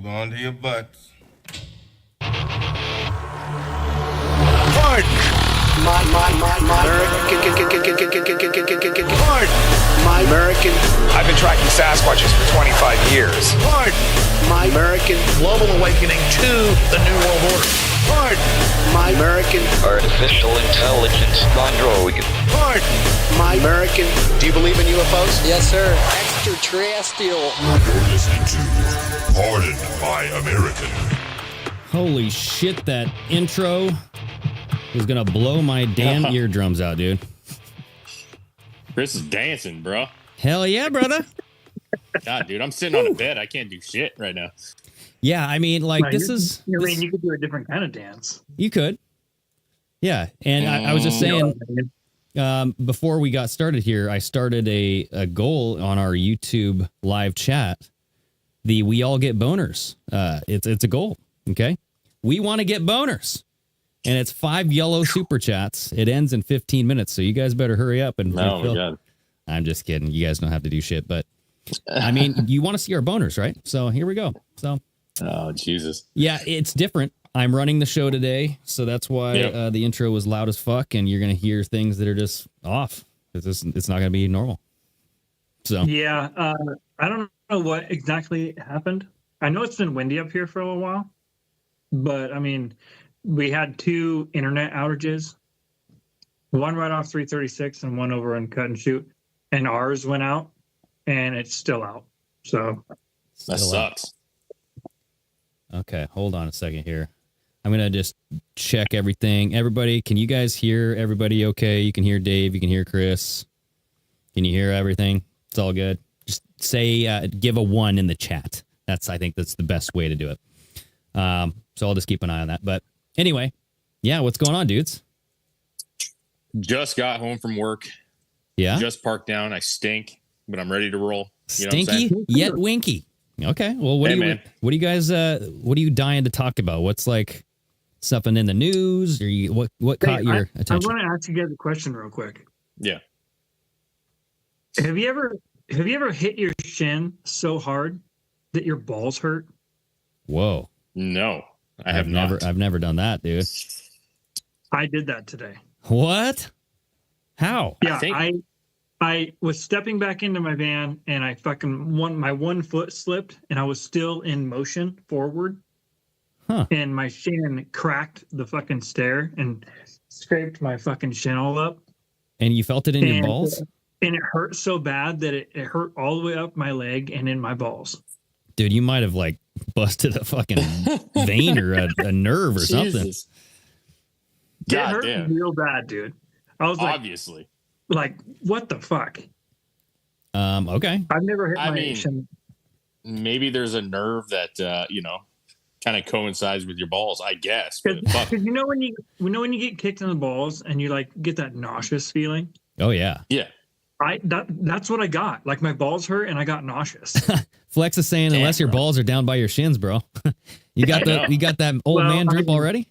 on to your butts. Pardon. My American. I've been tracking Sasquatches for 25 years. Pardon. My American. Global awakening to the New World Order. Pardon. My American. Artificial intelligence android. Pardon. My American. Do you believe in UFOs? Yes, sir. Extraterrestrial. You're listening to Pardon My American. Holy shit, that intro is gonna blow my damn eardrums out, dude. Chris is dancing, bro. Hell yeah, brother. God, dude, I'm sitting on a bed. I can't do shit right now. Yeah, I mean, like, No, you could do a different kind of dance. You could. Yeah, and I was just saying, before we got started here, I started a goal on our YouTube live chat. The We All Get Boners. It's a goal, okay? We want to get boners. And it's 5 yellow super chats. It ends in 15 minutes, so you guys better hurry up and Oh, my God. I'm just kidding. You guys don't have to do shit, but I mean, you want to see our boners, right? So here we go. So, oh, Jesus. Yeah, it's different. I'm running the show today, so that's why the intro was loud as fuck, and you're going to hear things that are just off. It's not going to be normal. So Yeah, I don't know what exactly happened. I know it's been windy up here for a little while, but I mean, we had 2 internet outages, one right off 336 and one over in Cut and Shoot, and ours went out, and it's still out. So That sucks. Okay, hold on a second here. I'm going to just check everything. Everybody, can you guys hear everybody okay? You can hear Dave, you can hear Chris. Can you hear everything? It's all good. Just say, give a 1 in the chat. I think that's the best way to do it. So I'll just keep an eye on that. But anyway, yeah, what's going on, dudes? Just got home from work. Yeah? Just parked down. I stink, but I'm ready to roll. You know what I'm Stinky saying? yet winky. Okay, well, what are you guys, what are you dying to talk about? What's like something in the news? Or what caught your attention? I want to ask you guys a question real quick. Yeah. Have you ever hit your shin so hard that your balls hurt? Whoa. No, I have not. I've never done that, dude. I did that today. What? How? Yeah, I was stepping back into my van and I my one foot slipped and I was still in motion forward. Huh. And my shin cracked the fucking stair and scraped my fucking shin all up. And you felt it in your balls? And it hurt so bad that it hurt all the way up my leg and in my balls. Dude, you might have like busted a fucking vein or a nerve or something. It hurt real bad, dude. I was obviously like, what the fuck? Okay. I've never hit my shin. Maybe there's a nerve that kind of coincides with your balls, I guess. But fuck. Because you know when you get kicked in the balls and you like get that nauseous feeling? Oh yeah. Yeah. That's what I got. Like my balls hurt and I got nauseous. Flex is saying unless your balls are down by your shins, bro. You got that old man drip already?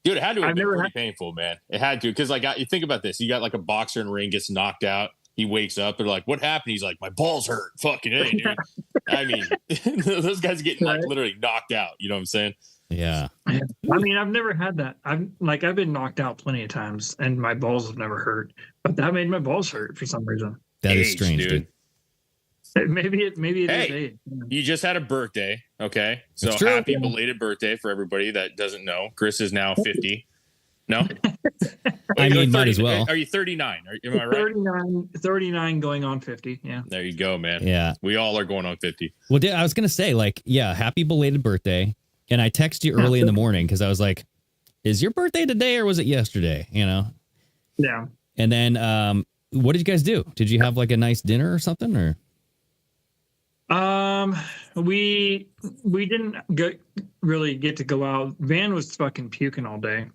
Dude, it had to have been pretty painful, man. It had to, because like you think about this, you got like a boxer in the ring, gets knocked out, he wakes up, they're like, "What happened?" He's like, "My balls hurt." Fucking A, dude. I mean, those guys getting like literally knocked out. You know what I'm saying? Yeah. I mean, I've never had that. I've been knocked out plenty of times, and my balls have never hurt. But that made my balls hurt for some reason. That is strange, dude. Maybe it is age. You just had a birthday, okay? So happy belated birthday for everybody that doesn't know. Chris is now 50. No? I mean, might as well. Are you 39? Am I right? 39 going on 50, yeah. There you go, man. Yeah. We all are going on 50. Well, I was going to say, like, yeah, happy belated birthday. And I texted you early in the morning because I was like, is your birthday today or was it yesterday? You know? Yeah. And then what did you guys do? Did you have like a nice dinner or something? Or we didn't really get to go out. Van was fucking puking all day.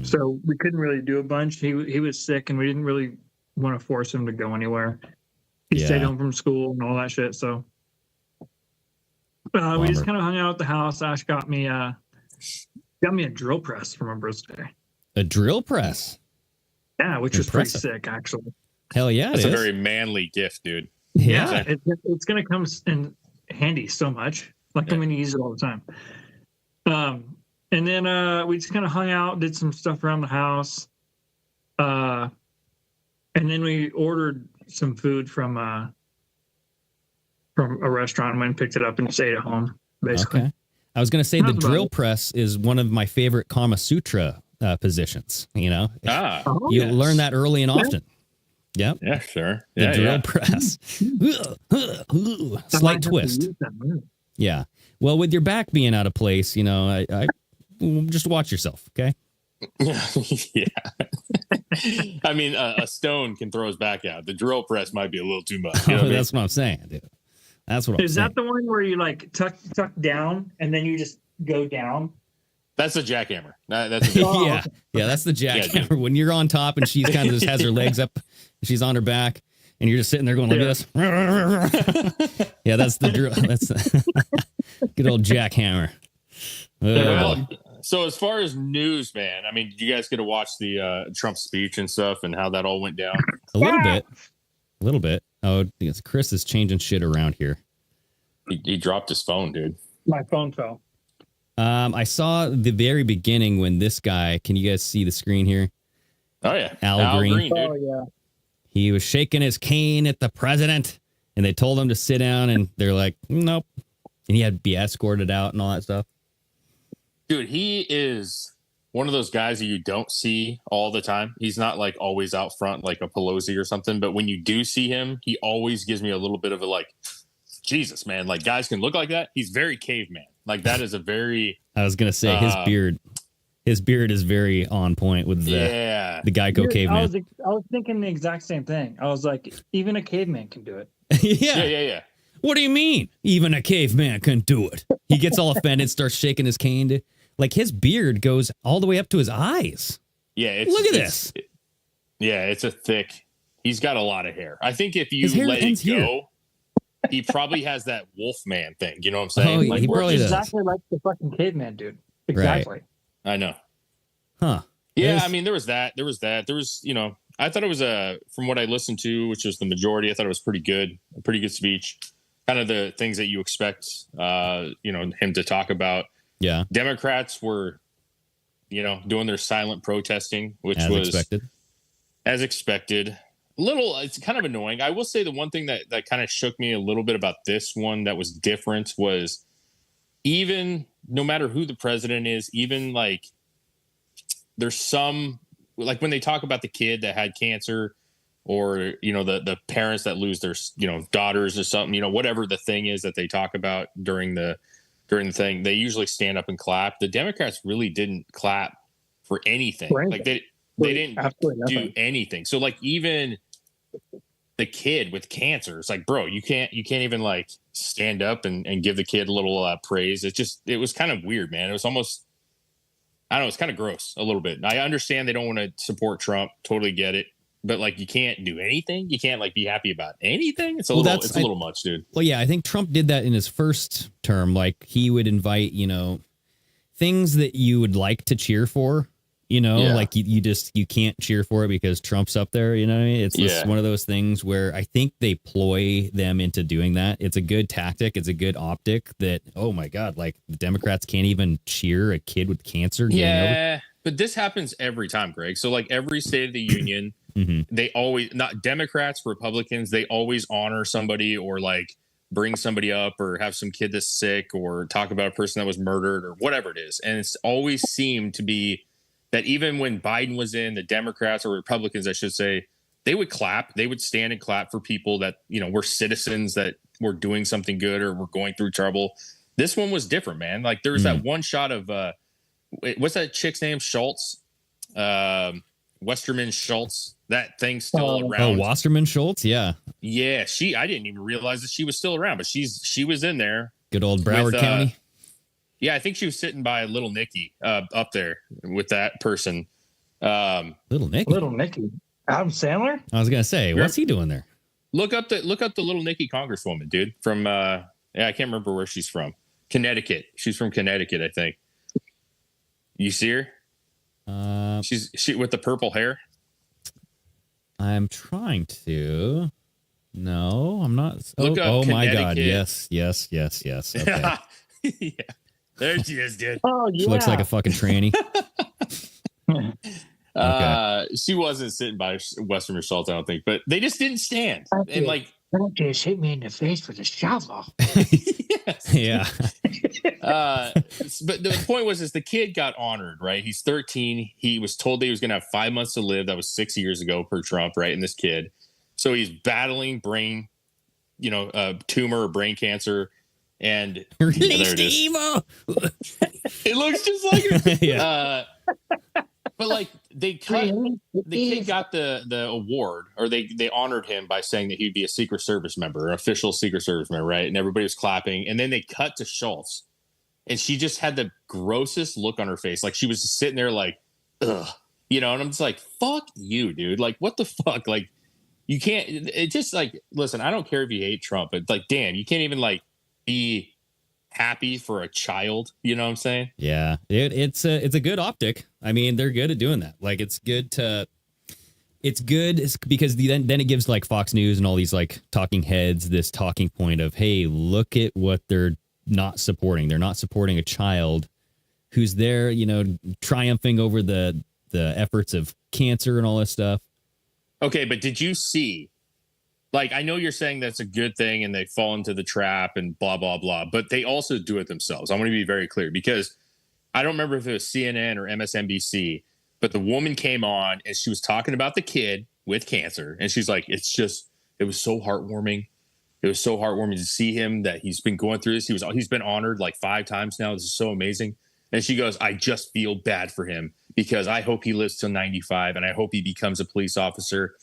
So we couldn't really do a bunch. He was sick and we didn't really want to force him to go anywhere. He stayed home from school and all that shit. So we just kind of hung out at the house. Ash got me a drill press for my birthday. A drill press? Yeah, which was pretty sick, actually. Hell yeah, that's a very manly gift, dude. Yeah, it's gonna come in handy so much. Like Yeah. I'm going to use it all the time. And then we just kind of hung out, did some stuff around the house. And then we ordered some food from a restaurant and went and picked it up and stayed at home, basically. Okay. I was going to say the That's about drill it. press is one of my favorite Kama Sutra positions. You know, Oh, you yes. learn that early and often. Yep. Yeah, sure. The Yeah, drill yeah. press. I might Slight have to twist. use that move. Yeah. Well, with your back being out of place, you know, I just watch yourself. Okay. Yeah. I mean, a stone can throw his back out. The drill press might be a little too much. You know what I mean? That's what I'm saying, dude. That's what I'm Is saying. that the one where you like tuck down and then you just go down? That's a jackhammer. That's a Yeah. Yeah. That's the jackhammer. When you're on top and she's kind of just has her legs up, she's on her back, and you're just sitting there going like this. Yeah, that's the drill. That's the good old jackhammer. Well, so as far as news, man, I mean, did you guys get to watch the Trump speech and stuff and how that all went down? A little bit. A little bit. Oh, because Chris is changing shit around here. He dropped his phone, dude. My phone fell. I saw the very beginning when this guy, can you guys see the screen here? Oh, yeah. Al Green. dude. Oh yeah. He was shaking his cane at the president, and they told him to sit down, and they're like, nope. And he had to be escorted out and all that stuff. Dude, he is one of those guys that you don't see all the time. He's not like always out front like a Pelosi or something, but when you do see him, he always gives me a little bit of a like, Jesus, man, like guys can look like that. He's very caveman. Like that is a very I was going to say his beard is very on point with the Geico Dude, caveman. I was thinking the exact same thing. I was like, even a caveman can do it. Yeah. What do you mean? Even a caveman can do it. He gets all offended, starts shaking his cane. Like his beard goes all the way up to his eyes. Yeah, Look at this. It's a thick. He's got a lot of hair. I think if you His hair let it ends go, here. he probably has that wolf man thing. You know what I'm saying? Oh, yeah, he where probably it's- does. Exactly like the fucking caveman dude. Exactly. I know. Huh. Yeah, Yes. I mean, there was that. There was, you know, I thought it was from what I listened to, which was the majority, I thought it was pretty good, a pretty good speech. Kind of the things that you expect, you know, him to talk about. Yeah. Democrats were, you know, doing their silent protesting, which As was expected. as expected. It's kind of annoying. I will say the one thing that kind of shook me a little bit about this one that was different was even no matter who the president is, even like there's some like when they talk about the kid that had cancer or, you know, the parents that lose their, you know, daughters or something, you know, whatever the thing is that they talk about during the thing, they usually stand up and clap. The Democrats really didn't clap for anything. Right. Like they didn't Absolutely do nothing. anything. So like even the kid with cancer, it's like, bro, you can't even like stand up and give the kid a little praise. It was kind of weird, man. It was almost, I don't know, it's kind of gross a little bit. And I understand they don't want to support Trump. Totally get it. But like, you can't do anything. You can't like be happy about anything. It's a little much, dude. Well, yeah, I think Trump did that in his first term. Like he would invite, you know, things that you would like to cheer for, you know, Yeah. like you can't cheer for it because Trump's up there. You know what I mean? It's just one of those things where I think they ploy them into doing that. It's a good tactic. It's a good optic that, oh my God, like the Democrats can't even cheer a kid with cancer. getting over. Yeah. But this happens every time, Greg. So like every State of the Union, they always, not Democrats, Republicans, they always honor somebody or like bring somebody up or have some kid that's sick or talk about a person that was murdered or whatever it is. And it's always seemed to be that even when Biden was in, the Democrats or Republicans, I should say, they would clap. They would stand and clap for people that, you know, were citizens that were doing something good or were going through trouble. This one was different, man. Like there was that one shot of, what's that chick's name? Schultz? Westerman Schultz. That thing's still around. Oh, Wasserman Schultz. Yeah. Yeah. I didn't even realize that she was still around, but she was in there. Good old Broward With, County. Yeah, I think she was sitting by Little Nicky up there with that person. Little Nicky. Little Nicky. Adam Sandler? I was going to say, what's he doing there? Look up the Little Nicky Congresswoman, dude. From I can't remember where she's from. Connecticut. She's from Connecticut, I think. You see her? She with the purple hair. I'm trying to. No, I'm not. Look up Oh my God. Connecticut. Yes. Okay. Yeah. There she is, dude. Oh yeah. She looks like a fucking tranny. She wasn't sitting by Western Assault, I don't think, but they just didn't stand. And like, don't just hit me in the face with a shovel. yes. Yeah. But the point was, is the kid got honored, right? He's 13. He was told that he was going to have 5 months to live. That was 6 years ago per Trump, right? And this kid, so he's battling brain, tumor or brain cancer, and there it is. Evil. It looks just like her. Yeah. But like the kid got the award, or they honored him by saying that he'd be a Secret Service member, an official Secret Service member, right? And everybody was clapping. And then they cut to Schultz, and she just had the grossest look on her face, like she was just sitting there, like, ugh, And I'm just like, fuck you, dude. Like, what the fuck? Like, you can't. It just like, listen, I don't care if you hate Trump, but like, damn, you can't even like be happy for a child. You know what I'm saying? Yeah, it's a good optic. I mean, they're good at doing that. Like, it's good because then it gives like Fox News and all these like talking heads this talking point of, hey, look at what they're not supporting. They're not supporting a child who's there, triumphing over the efforts of cancer and all this stuff. Okay, but did you see? Like, I know you're saying that's a good thing and they fall into the trap and blah, blah, blah, but they also do it themselves. I want to be very clear, because I don't remember if it was CNN or MSNBC, but the woman came on and she was talking about the kid with cancer. And she's like, it was so heartwarming. It was so heartwarming to see him, that he's been going through this. He's been honored like 5 times now. This is so amazing. And she goes, I just feel bad for him, because I hope he lives till 95, and I hope he becomes a police officer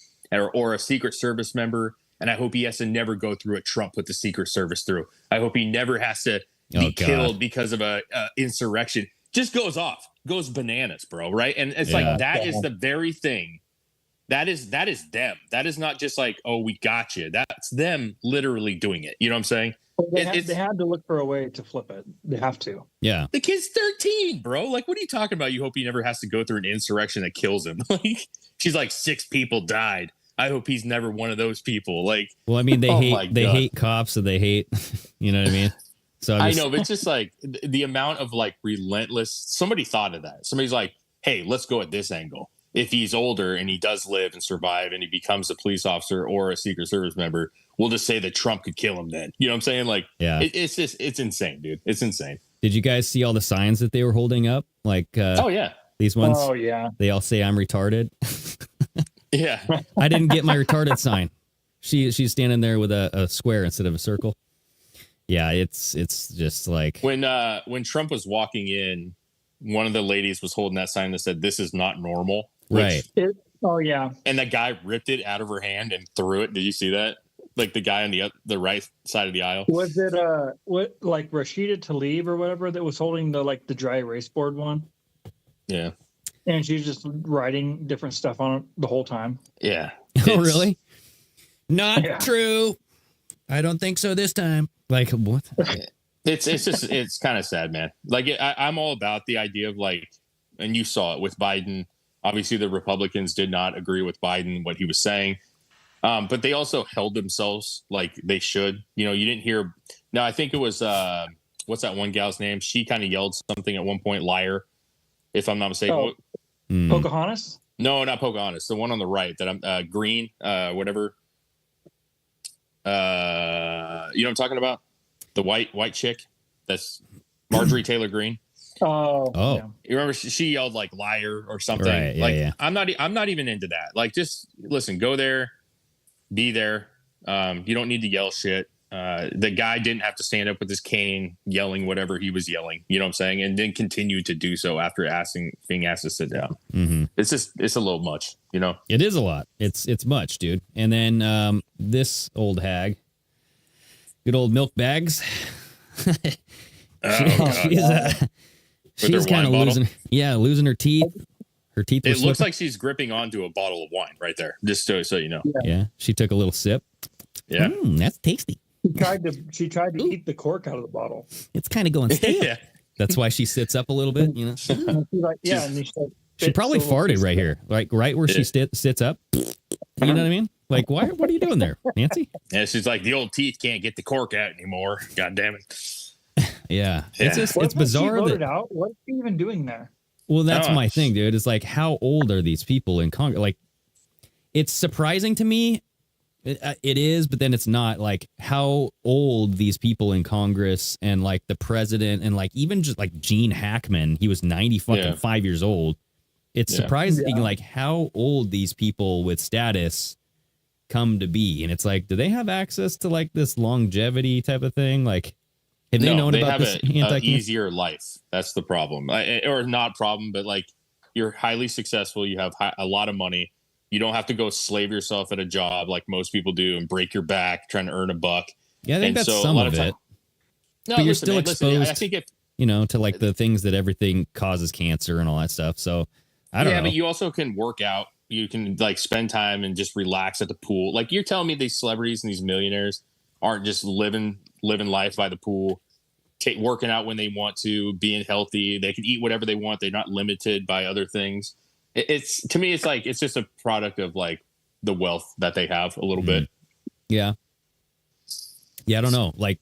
or a Secret Service member. And I hope he has to never go through what Trump put the Secret Service through. I hope he never has to be killed because of a insurrection. Just goes bananas, bro. Right. And it's like, that is the very thing. That is them. That is not just like, oh, we got you. That's them literally doing it. You know what I'm saying? Well, they had to look for a way to flip it. They have to. Yeah. The kid's 13, bro. Like, what are you talking about? You hope he never has to go through an insurrection that kills him. Like, she's like, 6 people died. I hope he's never one of those people. Like, well, I mean, they hate cops, so they hate, you know what I mean? So I know, but it's just like the amount of like relentless. Somebody thought of that. Somebody's like, hey, let's go at this angle. If he's older and he does live and survive and he becomes a police officer or a Secret Service member, we'll just say that Trump could kill him then. You know what I'm saying? Like, yeah, it's insane, dude. It's insane. Did you guys see all the signs that they were holding up? Like, oh yeah, these ones. Oh yeah. They all say I'm retarded. Yeah. I didn't get my retarded sign. She's standing there with a square instead of a circle. Yeah, it's just like when Trump was walking in, one of the ladies was holding that sign that said, "This is not normal." Right. Oh yeah. And that guy ripped it out of her hand and threw it. Did you see that? Like the guy on the right side of the aisle. Was it what, like Rashida Tlaib or whatever, that was holding the dry erase board one? Yeah. And she's just writing different stuff on it the whole time. Yeah. Oh, really? Not true. I don't think so this time. Like, what? It's kind of sad, man. Like, I'm all about the idea of like, and you saw it with Biden. Obviously, the Republicans did not agree with Biden, what he was saying. But they also held themselves like they should. You didn't hear. No, I think it was, what's that one gal's name? She kind of yelled something at one point, liar, if I'm not mistaken. Oh. Pocahontas? No, not Pocahontas. The one on the right that I'm green, whatever. You know what I'm talking about? The white chick. That's Marjorie Taylor Greene. Oh. Yeah. You remember she yelled like liar or something. Right, yeah, like yeah. I'm not even into that. Like, just listen, go there, be there. You don't need to yell shit. The guy didn't have to stand up with his cane yelling whatever he was yelling. You know what I'm saying? And then continue to do so after being asked to sit down. Mm-hmm. It's a little much, It is a lot. It's much, dude. And then this old hag, good old milk bags. She's kind of losing her teeth. Her teeth. It looks like she's gripping onto a bottle of wine right there. Just so you know. Yeah. She took a little sip. Yeah. That's tasty. She tried to eat the cork out of the bottle. It's kind of going stale. Yeah. That's why she sits up a little bit, And she's like, yeah. And She probably farted right here, like right where she sits up. You know what I mean? Like, why? What are you doing there, Nancy? Yeah, she's like, the old teeth can't get the cork out anymore. God damn it. Yeah, Yeah. it's just, it's Wasn't bizarre she voted that. out? What's she even doing there? Well, that's Oh. my thing, dude. It's like, how old are these people in Congress? Like, it's surprising to me. It is, but then it's not. Like, how old these people in Congress and like the president and like even just like Gene Hackman, he was 90 fucking 5 years old. It's surprising, like how old these people with status come to be, and it's like, do they have access to like this longevity type of thing? Like, have they known about this? An easier life. That's the problem, or not problem, but like you're highly successful. You have a lot of money. You don't have to go slave yourself at a job like most people do and break your back trying to earn a buck. Yeah, I think that's some of it. No, but you're listen, still man, exposed, listen, I think if you know, to like the things that everything causes cancer and all that stuff. So I don't know. but you also can work out. You can like spend time and just relax at the pool. Like you're telling me these celebrities and these millionaires aren't just living life by the pool, working out when they want to, being healthy. They can eat whatever they want. They're not limited by other things. It's to me, it's like it's just a product of like the wealth that they have a little bit. Yeah. I don't know. Like,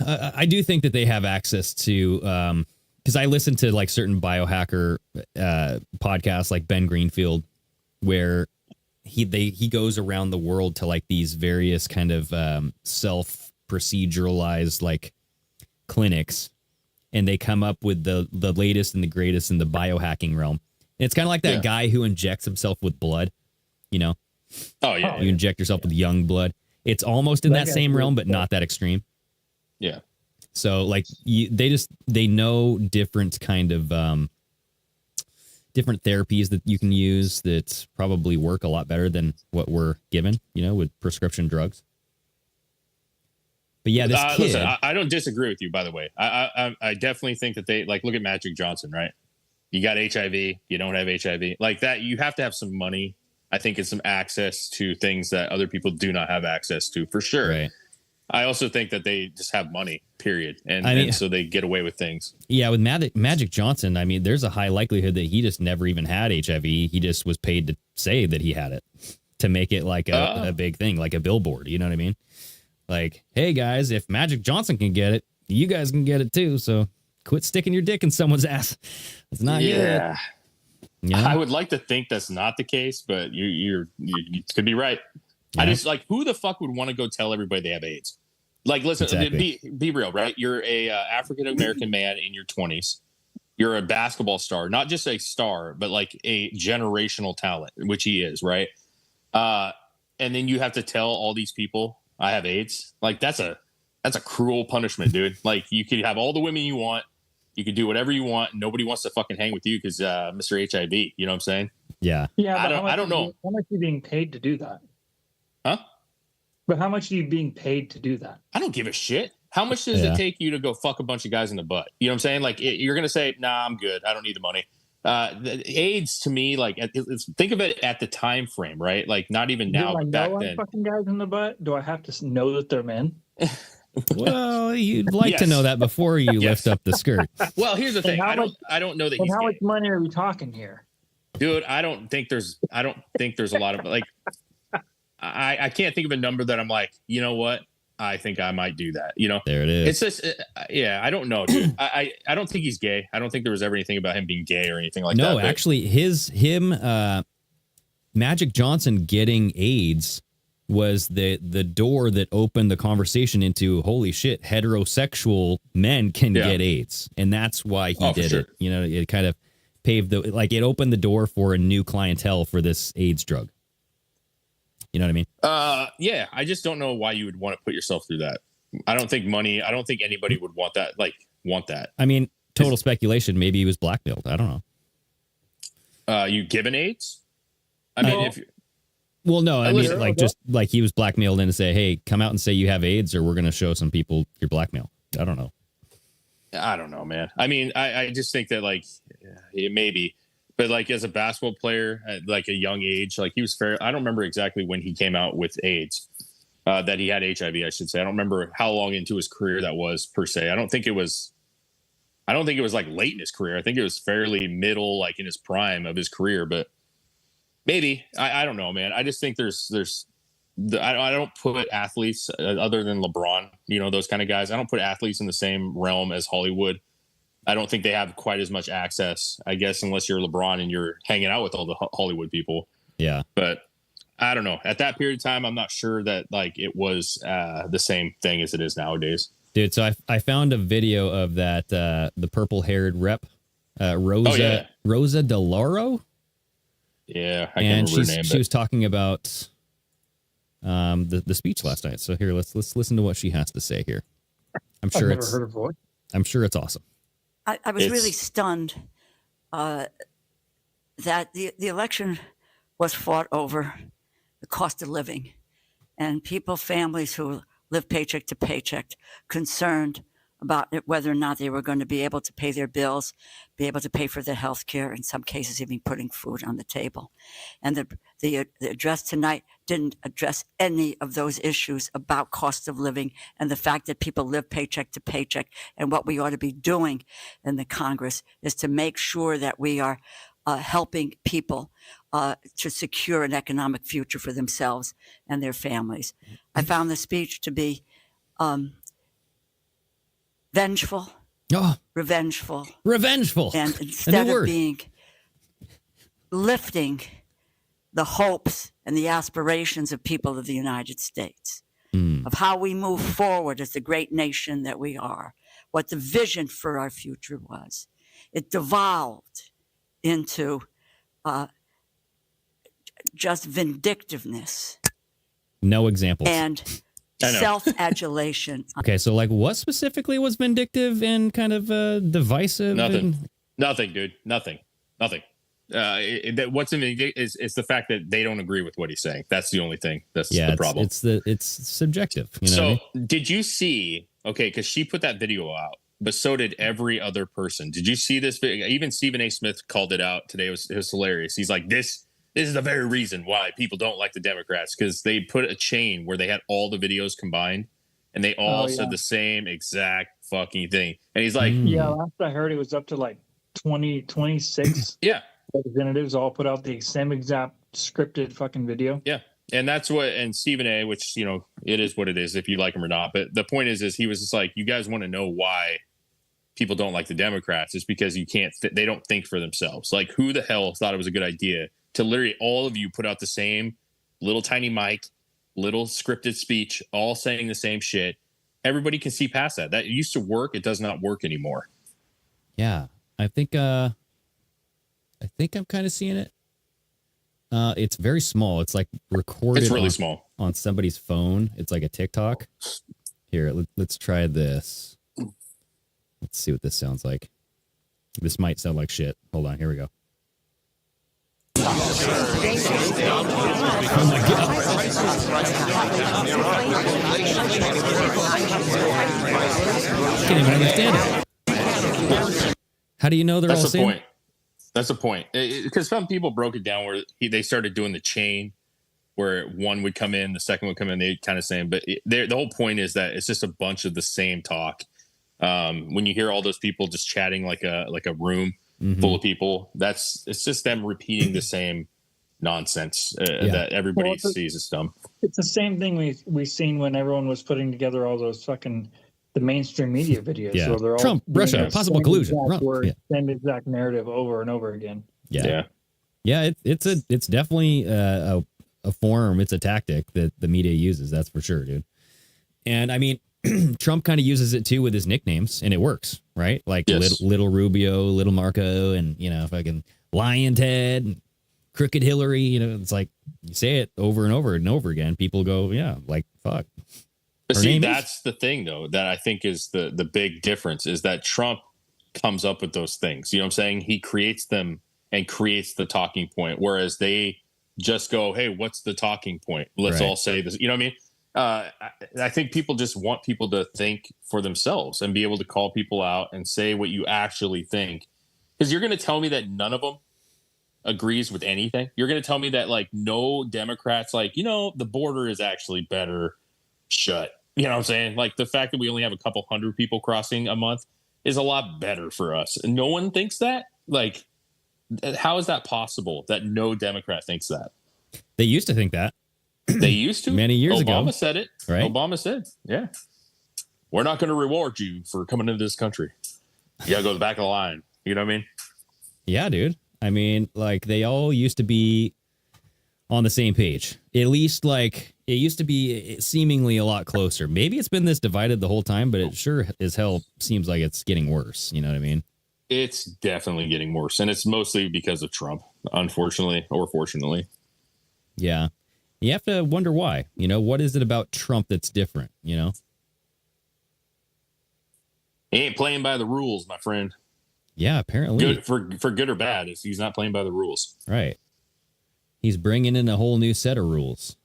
I do think that they have access to, because I listen to like certain biohacker podcasts, like Ben Greenfield, where he goes around the world to like these various kind of self proceduralized like clinics, and they come up with the latest and the greatest in the biohacking realm. And it's kind of like that guy who injects himself with blood, you know? Oh yeah. You inject yourself with young blood. It's almost in that same realm, but not that extreme. Yeah. So like they know different kind of different therapies that you can use that probably work a lot better than what we're given, you know, with prescription drugs. But yeah, this kid. Listen, I don't disagree with you, by the way. I definitely think that they like look at Magic Johnson, right? You got HIV, you don't have HIV. Like that, you have to have some money. I think it's some access to things that other people do not have access to, for sure. Right. I also think that they just have money, period. And so they get away with things. Yeah, with Magic Johnson, I mean, there's a high likelihood that he just never even had HIV. He just was paid to say that he had it to make it like a big thing, like a billboard. You know what I mean? Like, hey, guys, if Magic Johnson can get it, you guys can get it, too. So quit sticking your dick in someone's ass. It's not good. Yeah. I would like to think that's not the case, but you could be right. Yeah. I just like, who the fuck would want to go tell everybody they have AIDS? Like, listen, be real, right? You're a African-American man in your 20s. You're a basketball star, not just a star, but like a generational talent, which he is, right? And then you have to tell all these people I have AIDS. Like that's a cruel punishment, dude. Like you could have all the women you want. You could do whatever you want. Nobody wants to fucking hang with you because Mr. HIV. You know what I'm saying? Yeah. Yeah. I don't know. How much are you being paid to do that? Huh? But how much are you being paid to do that? I don't give a shit. How much does it take you to go fuck a bunch of guys in the butt? You know what I'm saying? Like you're going to say, nah, I'm good. I don't need the money. The AIDS to me, like think of it at the time frame, right? Like not even now, but back then. Fucking guys in the butt? Do I have to know that they're men? Well, you'd like to know that before you lift up the skirt. Well, here's the thing. I don't know that he's how gay. much money are we talking here? Dude, I don't think there's a lot of like I can't think of a number that I'm like, you know what? I think I might do that. You know, there it is. It's just, I don't know, dude. I don't think he's gay. I don't think there was ever anything about him being gay or anything like that. No, actually, Magic Johnson getting AIDS was the door that opened the conversation into, holy shit, heterosexual men can get AIDS. And that's why he did it. You know, it kind of paved it opened the door for a new clientele for this AIDS drug. You know what I mean? Yeah. I just don't know why you would want to put yourself through that. I don't think anybody would want that. I mean, total speculation. Maybe he was blackmailed. I don't know. You given AIDS? I mean, well, no, I mean, like just like he was blackmailed into say, hey, come out and say you have AIDS or we're going to show some people your blackmail. I don't know. I don't know, man. I mean, I just think that like maybe. But like as a basketball player at like a young age, like he was fair. I don't remember exactly when he came out with AIDS, that he had HIV, I should say. I don't remember how long into his career that was per se. I don't think it was like late in his career. I think it was fairly middle, like in his prime of his career. But Maybe. I don't know, man. I just think I don't put athletes other than LeBron, those kind of guys. I don't put athletes in the same realm as Hollywood. I don't think they have quite as much access, I guess, unless you're LeBron and you're hanging out with all the Hollywood people. Yeah. But I don't know. At that period of time, I'm not sure that it was the same thing as it is nowadays. Dude, so I found a video of that, the purple-haired rep, Rosa DeLauro. Yeah, I can't remember her name. She was talking about the speech last night. So here, let's listen to what she has to say here. I'm sure I've never heard her voice. I'm sure it's awesome. I was really stunned that the election was fought over the cost of living, and families who live paycheck to paycheck, concerned about whether or not they were going to be able to pay their bills, be able to pay for their health care, in some cases even putting food on the table. And the address tonight didn't address any of those issues about cost of living and the fact that people live paycheck to paycheck. And what we ought to be doing in the Congress is to make sure that we are helping people to secure an economic future for themselves and their families. I found the speech to be vengeful, revengeful, and instead of being lifting the hopes and the aspirations of people of the United States, of how we move forward as the great nation that we are, what the vision for our future was, it devolved into just vindictiveness. No examples. And self-adulation. Okay, so what specifically was vindictive and kind of divisive? Nothing, dude. Nothing. What's is the fact that they don't agree with what he's saying. That's the only thing. That's the problem. It's subjective. Did you see? Okay, because she put that video out, but so did every other person. Did you see this video? Even Stephen A. Smith called it out today. It was hilarious. He's like, this is the very reason why people don't like the Democrats, because they put a chain where they had all the videos combined and they all said the same exact fucking thing. And he's like, last I heard it was up to 26 representatives all put out the same exact scripted fucking video. Yeah. And that's and Stephen A., which, it is what it is if you like him or not. But the point is he was just like, you guys want to know why people don't like the Democrats? It's because they don't think for themselves. Like, who the hell thought it was a good idea to literally all of you put out the same little tiny mic, little scripted speech, all saying the same shit? Everybody can see past that. That used to work. It does not work anymore. Yeah. I think I'm kind of seeing it. It's very small. It's recorded. It's really small on somebody's phone. It's like a TikTok. Here, let's try this. Let's see what this sounds like. This might sound like shit. Hold on. Here we go. Oh my God. Can't even understand it. How do you know they're all the same? Point. That's the point. Because some people broke it down where they started doing the chain where one would come in, the second would come in, they kind of same. But the whole point is that it's just a bunch of the same talk. When you hear all those people just chatting like a room full of people, it's just them repeating the same nonsense that everybody sees as dumb. It's the same thing we seen when everyone was putting together all those fucking the mainstream media videos. Yeah. So they're all Trump, Russia, possible collusion. Same exact narrative over and over again. Yeah. It's definitely a form. It's a tactic that the media uses. That's for sure, dude. And I mean, Trump kind of uses it too with his nicknames, and it works, right? Like little Rubio, little Marco, and fucking Lion Ted, and Crooked Hillary. It's like you say it over and over and over again. People go, fuck. But see, that's the thing, though, that I think is the big difference is that Trump comes up with those things. You know what I'm saying? He creates them and creates the talking point, whereas they just go, hey, what's the talking point? Let's all say this. You know what I mean? I think people just want people to think for themselves and be able to call people out and say what you actually think. Because you're going to tell me that none of them agrees with anything. You're going to tell me that no Democrats the border is actually better shut. You know what I'm saying? The fact that we only have a couple hundred people crossing a month is a lot better for us. And no one thinks that. How is that possible that no Democrat thinks that? They used to think that. They used to many years ago. Obama said it. Right? Obama said, yeah, we're not going to reward you for coming into this country. You got to go to the back of the line. You know what I mean? Yeah, dude. I mean, like, they all used to be on the same page. At least, like, it used to be seemingly a lot closer. Maybe it's been this divided the whole time, but it sure as hell seems like it's getting worse. You know what I mean? It's definitely getting worse. And it's mostly because of Trump, unfortunately or fortunately. Yeah. You have to wonder why. You know, what is it about Trump that's different, you know? He ain't playing by the rules, my friend. Yeah, apparently. Good for good or bad, he's not playing by the rules. Right. He's bringing in a whole new set of rules.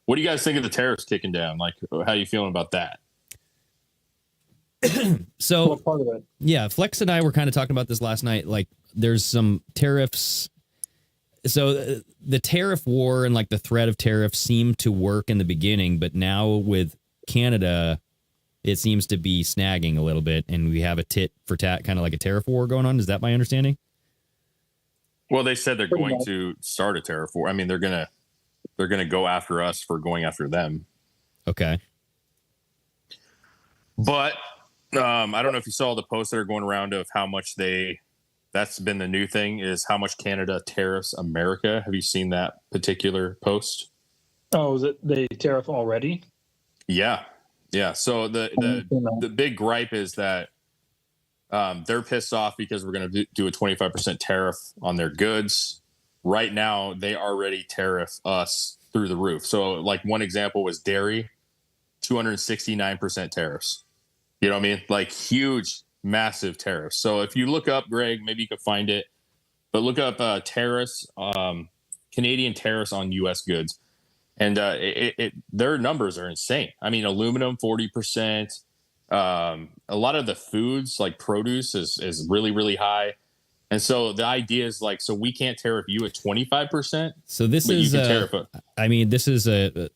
What do you guys think of the tariffs kicking down? Like, how you feeling about that? So, What part of it? yeah, Flex and I were kind of talking about this last night. Like, there's some tariffs. So the tariff war and like the threat of tariffs seemed to work in the beginning, but now with Canada, it seems to be snagging a little bit, and we have a tit for tat, kind of like a tariff war going on. Is that my understanding? Well, they said they're going to start a tariff war. I mean, they're gonna go after us for going after them. Okay. But I don't know if you saw the posts that are going around of how much that's been the new thing is how much Canada tariffs America. Have you seen that particular post? Oh, is it the tariff already? Yeah. Yeah. So the big gripe is that they're pissed off because we're going to do a 25% tariff on their goods. Right now, they already tariff us through the roof. So like one example was dairy, 269% tariffs. You know what I mean? Like huge, massive tariffs. So if you look up, Greg, maybe you could find it, but look up tariffs, Canadian tariffs on U.S. goods. And their numbers are insane. I mean, aluminum, 40%. A lot of the foods like produce is really, really high. And so the idea is like, so we can't tariff you at 25%. So this is, I mean, this is the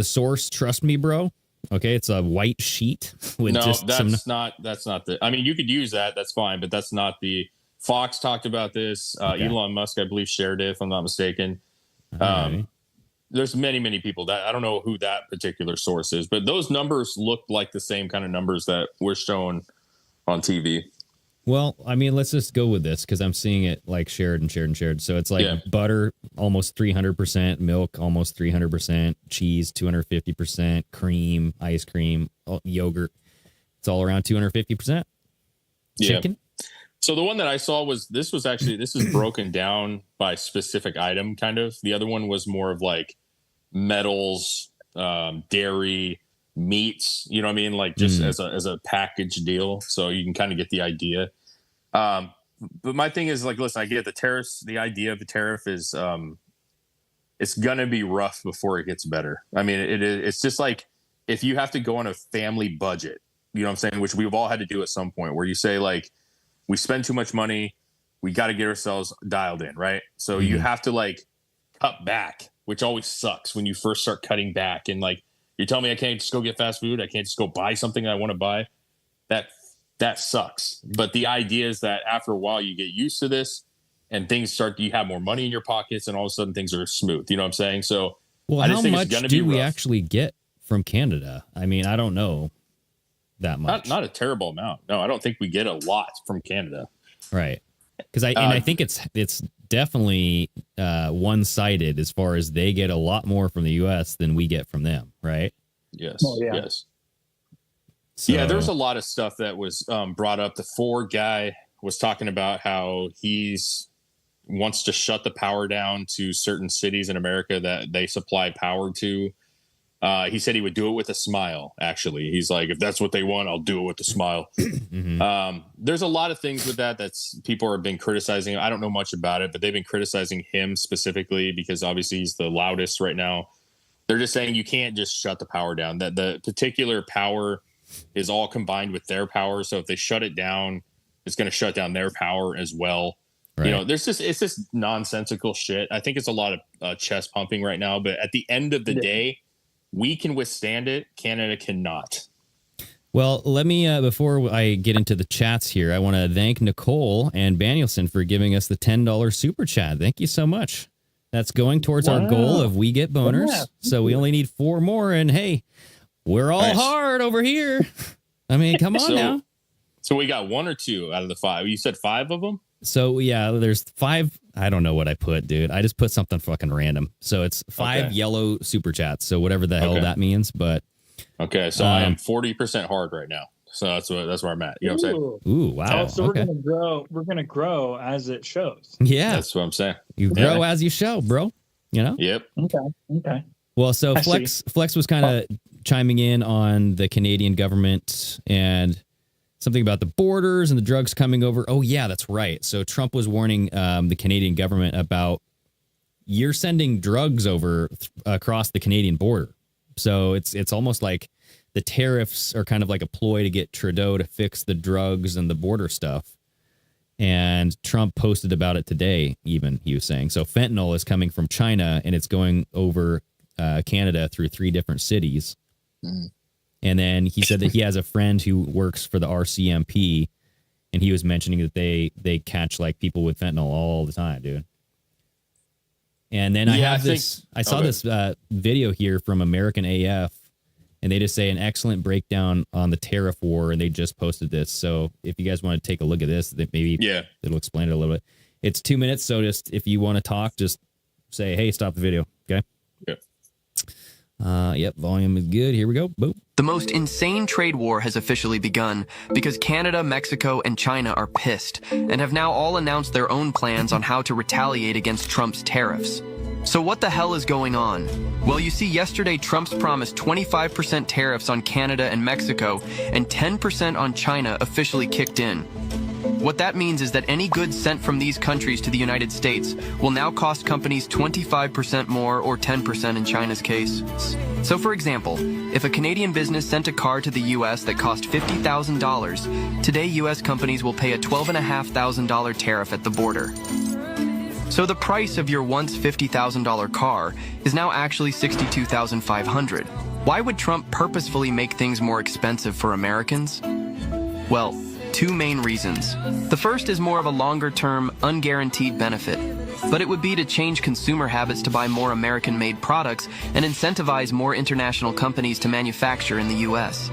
source. Trust me, bro. Okay. It's a white sheet. With that's not the, I mean, you could use that. That's fine. But that's not the Fox talked about this. Okay. Elon Musk, I believe, shared it, if I'm not mistaken. There's many people that I don't know who that particular source is, but those numbers look like the same kind of numbers that were shown on TV. Well, I mean, let's just go with this because I'm seeing it like shared and shared and shared. So it's like butter, almost 300%, milk, almost 300%, cheese, 250%, cream, ice cream, yogurt. It's all around 250%. Chicken. So the one that I saw this is broken down by specific item kind of. The other one was more of like metals, dairy, meats, you know what I mean? Like just as a package deal. So you can kind of get the idea. But my thing is like, listen, I get the tariffs. The idea of the tariff is it's going to be rough before it gets better. I mean, it's just like if you have to go on a family budget, you know what I'm saying? Which we've all had to do at some point where you say like, we spend too much money. We got to get ourselves dialed in, right? So you have to like cut back, which always sucks when you first start cutting back. And like, you tell me I can't just go get fast food. I can't just go buy something I want to buy. That sucks. But the idea is that after a while you get used to this and you have more money in your pockets and all of a sudden things are smooth. You know what I'm saying? So well, how much do we actually get from Canada? I mean, I don't know that much. Not a terrible amount. No, I don't think we get a lot from Canada. Right. Because I think it's definitely one-sided as far as they get a lot more from the U.S. than we get from them, right? Yes. Oh, yeah. Yes. So, yeah, there's a lot of stuff that was brought up. The Ford guy was talking about how wants to shut the power down to certain cities in America that they supply power to. He said he would do it with a smile, actually. He's like, if that's what they want, I'll do it with a smile. There's a lot of things with that people have been criticizing. I don't know much about it, but they've been criticizing him specifically because obviously he's the loudest right now. They're just saying you can't just shut the power down. That the particular power is all combined with their power. So if they shut it down, it's going to shut down their power as well. Right. You know, it's just nonsensical shit. I think it's a lot of chest pumping right now. But at the end of the day, we can withstand it. Canada cannot. Well, let me, before I get into the chats here, I want to thank Nicole and Danielson for giving us the $10 super chat. Thank you so much. That's going towards our goal of We Get Boners. Yeah. So we only need 4 more, and hey, we're all hard over here. I mean, come on now. So we got 1 or 2 out of the 5. You said 5 of them? So yeah, there's 5. I don't know what I put, dude. I just put something fucking random. So it's 5 yellow super chats. So whatever the hell that means, but okay. So I am 40% hard right now. So that's where I'm at. You know what I'm saying? Ooh, wow. So we're gonna grow. We're gonna grow as it shows. Yeah, that's what I'm saying. You grow as you show, bro. You know? Yep. Okay. Well, so Flex was kind of chiming in on the Canadian government and something about the borders and the drugs coming over. Oh, yeah, that's right. So Trump was warning the Canadian government about you're sending drugs over across the Canadian border. So it's almost like the tariffs are kind of like a ploy to get Trudeau to fix the drugs and the border stuff. And Trump posted about it today, even, he was saying. So fentanyl is coming from China, and it's going over Canada through 3 different cities. Mm. And then he said that he has a friend who works for the RCMP, and he was mentioning that they catch like people with fentanyl all the time, dude. And then I saw this video here from American AF, and they just say an excellent breakdown on the tariff war, and they just posted this. So if you guys want to take a look at this, maybe it'll explain it a little bit. It's 2 minutes, so just if you want to talk, just say, hey, stop the video, okay? Yep, volume is good. Here we go. Boom. The most insane trade war has officially begun because Canada, Mexico, and China are pissed and have now all announced their own plans on how to retaliate against Trump's tariffs. So what the hell is going on? Well, you see, yesterday Trump's promised 25% tariffs on Canada and Mexico and 10% on China officially kicked in. What that means is that any goods sent from these countries to the United States will now cost companies 25% more, or 10% in China's case. So for example, if a Canadian business sent a car to the US that cost $50,000, today US companies will pay a $12,500 tariff at the border. So the price of your once $50,000 car is now actually $62,500. Why would Trump purposefully make things more expensive for Americans? Well, 2 main reasons. The first is more of a longer-term, unguaranteed benefit, but it would be to change consumer habits to buy more American-made products and incentivize more international companies to manufacture in the U.S.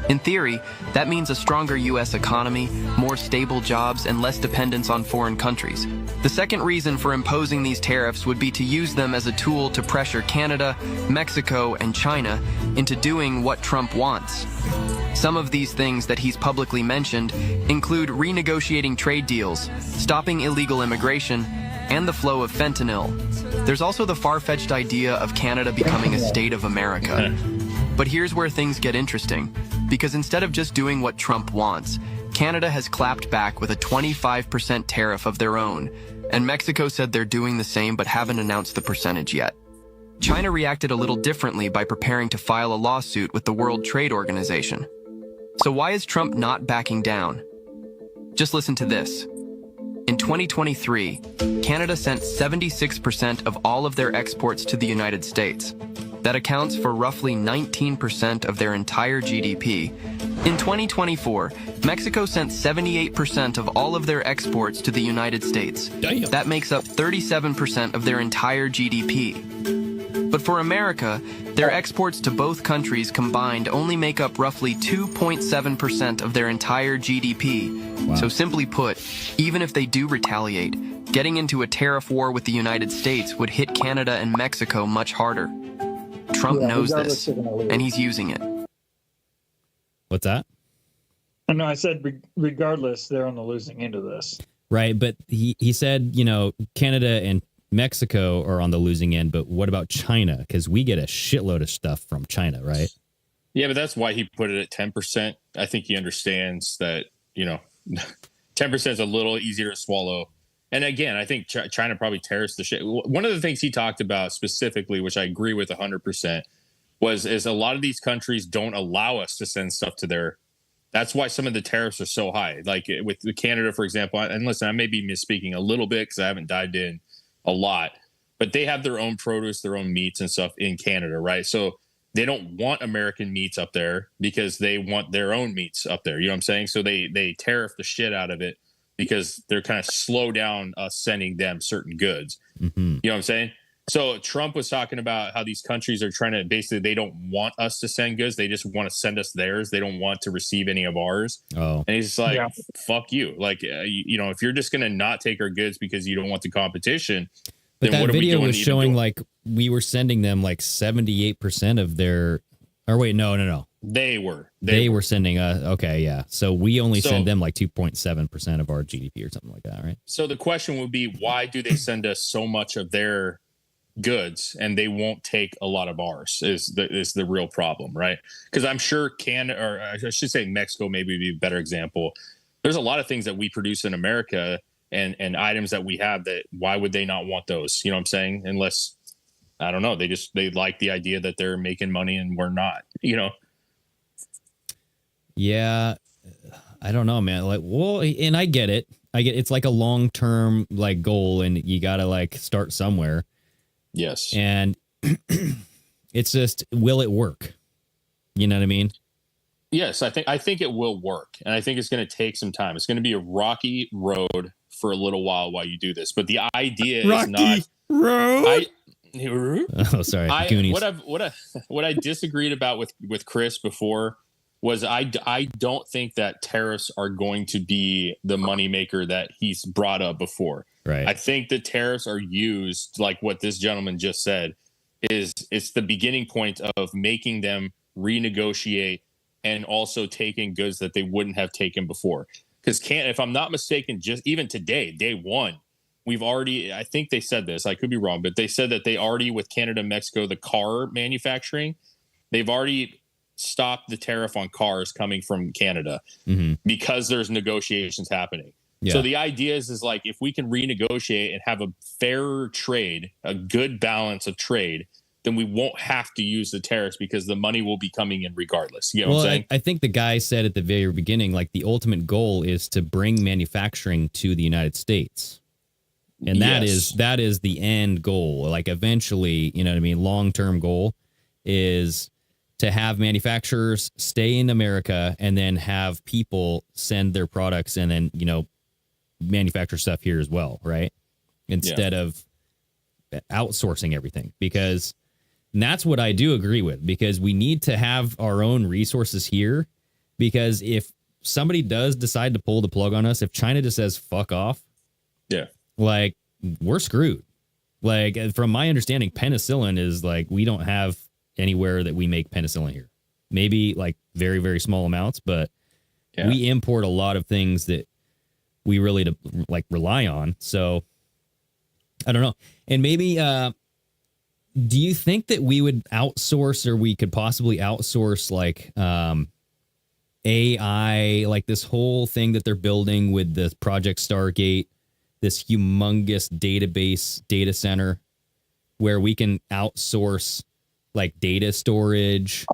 In theory, that means a stronger U.S. economy, more stable jobs, and less dependence on foreign countries. The second reason for imposing these tariffs would be to use them as a tool to pressure Canada, Mexico, and China into doing what Trump wants. Some of these things that he's publicly mentioned include renegotiating trade deals, stopping illegal immigration, and the flow of fentanyl. There's also the far-fetched idea of Canada becoming a state of America. But here's where things get interesting, because instead of just doing what Trump wants, Canada has clapped back with a 25% tariff of their own, and Mexico said they're doing the same but haven't announced the percentage yet. China reacted a little differently by preparing to file a lawsuit with the World Trade Organization. So why is Trump not backing down? Just listen to this. In 2023, Canada sent 76% of all of their exports to the United States. That accounts for roughly 19% of their entire GDP. In 2024, Mexico sent 78% of all of their exports to the United States. Damn. That makes up 37% of their entire GDP. But for America, their exports to both countries combined only make up roughly 2.7% of their entire GDP. Wow. So simply put, even if they do retaliate, getting into a tariff war with the United States would hit Canada and Mexico much harder. Trump knows this, and he's using it. What's that? No, I said regardless, they're on the losing end of this. Right, but he said, you know, Canada and Mexico are on the losing end, but what about China? Because we get a shitload of stuff from China, right? Yeah, but that's why he put it at 10%. I think he understands that, you know, 10% is a little easier to swallow. And again, I think China probably tears the shit. One of the things he talked about specifically, which I agree with 100%, is a lot of these countries don't allow us to send stuff to their. That's why some of the tariffs are so high. Like with Canada, for example. And listen, I may be misspeaking a little bit because I haven't dived in a lot, but they have their own produce, their own meats and stuff in Canada, right? So they don't want American meats up there because they want their own meats up there. You know what I'm saying? So they tariff the shit out of it because they're kind of slow down us sending them certain goods. Mm-hmm. You know what I'm saying? So Trump was talking about how these countries are trying to basically, they don't want us to send goods. They just want to send us theirs. They don't want to receive any of ours. Oh, and he's just like, fuck you. Like, you know, if you're just going to not take our goods because you don't want the competition, but then that what are we video doing was even showing doing? like we were sending them like 78% of their, or wait, no. They were sending us. Okay. Yeah. So we only So- send them like 2.7% of our GDP or something like that. Right. So the question would be, why do they send us so much of their goods and they won't take a lot of ours is the real problem, right? Because I'm sure or I should say Mexico maybe would be a better example. There's a lot of things that we produce in America and items that we have that why would they not want those? You know what I'm saying? Unless, I don't know, they like the idea that they're making money and we're not, you know? Yeah. I don't know, man. Like, well, and I get it. It's like a long-term like goal and you got to like start somewhere. Yes. And it's just, will it work? You know what I mean? Yes, I think it will work. And I think it's going to take some time. It's going to be a rocky road for a little while you do this. But the idea is not road. Oh, sorry. Goonies. What I disagreed about with Chris before was I don't think that tariffs are going to be the moneymaker that he's brought up before. Right. I think the tariffs are used, like what this gentleman just said, it's the beginning point of making them renegotiate and also taking goods that they wouldn't have taken before. Because if I'm not mistaken, just even today, day one, we've already, I think they said this, I could be wrong, but they said that they already, with Canada and Mexico, the car manufacturing, they've already stopped the tariff on cars coming from Canada because there's negotiations happening. Yeah. So the idea is like, if we can renegotiate and have a fairer trade, a good balance of trade, then we won't have to use the tariffs because the money will be coming in regardless. You know what I'm saying? I think the guy said at the very beginning, like the ultimate goal is to bring manufacturing to the United States. And that is the end goal. Like eventually, you know what I mean? Long-term goal is to have manufacturers stay in America and then have people send their products and then, you know, manufacture stuff here as well, right? Instead of outsourcing everything, because that's what I do agree with, because we need to have our own resources here, because if somebody does decide to pull the plug on us, if China just says fuck off, like we're screwed. Like from my understanding, penicillin is like, we don't have anywhere that we make penicillin here, maybe like very, very small amounts, but we import a lot of things that we really like rely on. So I don't know. And maybe, do you think that we would outsource, or we could possibly outsource like AI, like this whole thing that they're building with the Project Stargate, this humongous data center where we can outsource like data storage,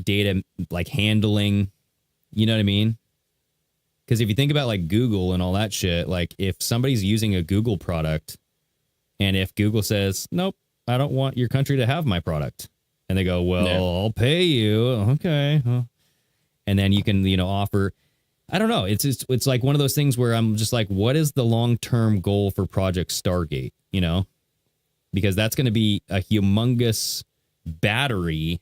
data like handling, you know what I mean? Because if you think about like Google and all that shit, like if somebody's using a Google product and if Google says, nope, I don't want your country to have my product, and they go, well, I'll pay you. Okay. And then you can, you know, offer, I don't know. It's like one of those things where I'm just like, what is the long-term goal for Project Stargate? You know, because that's going to be a humongous battery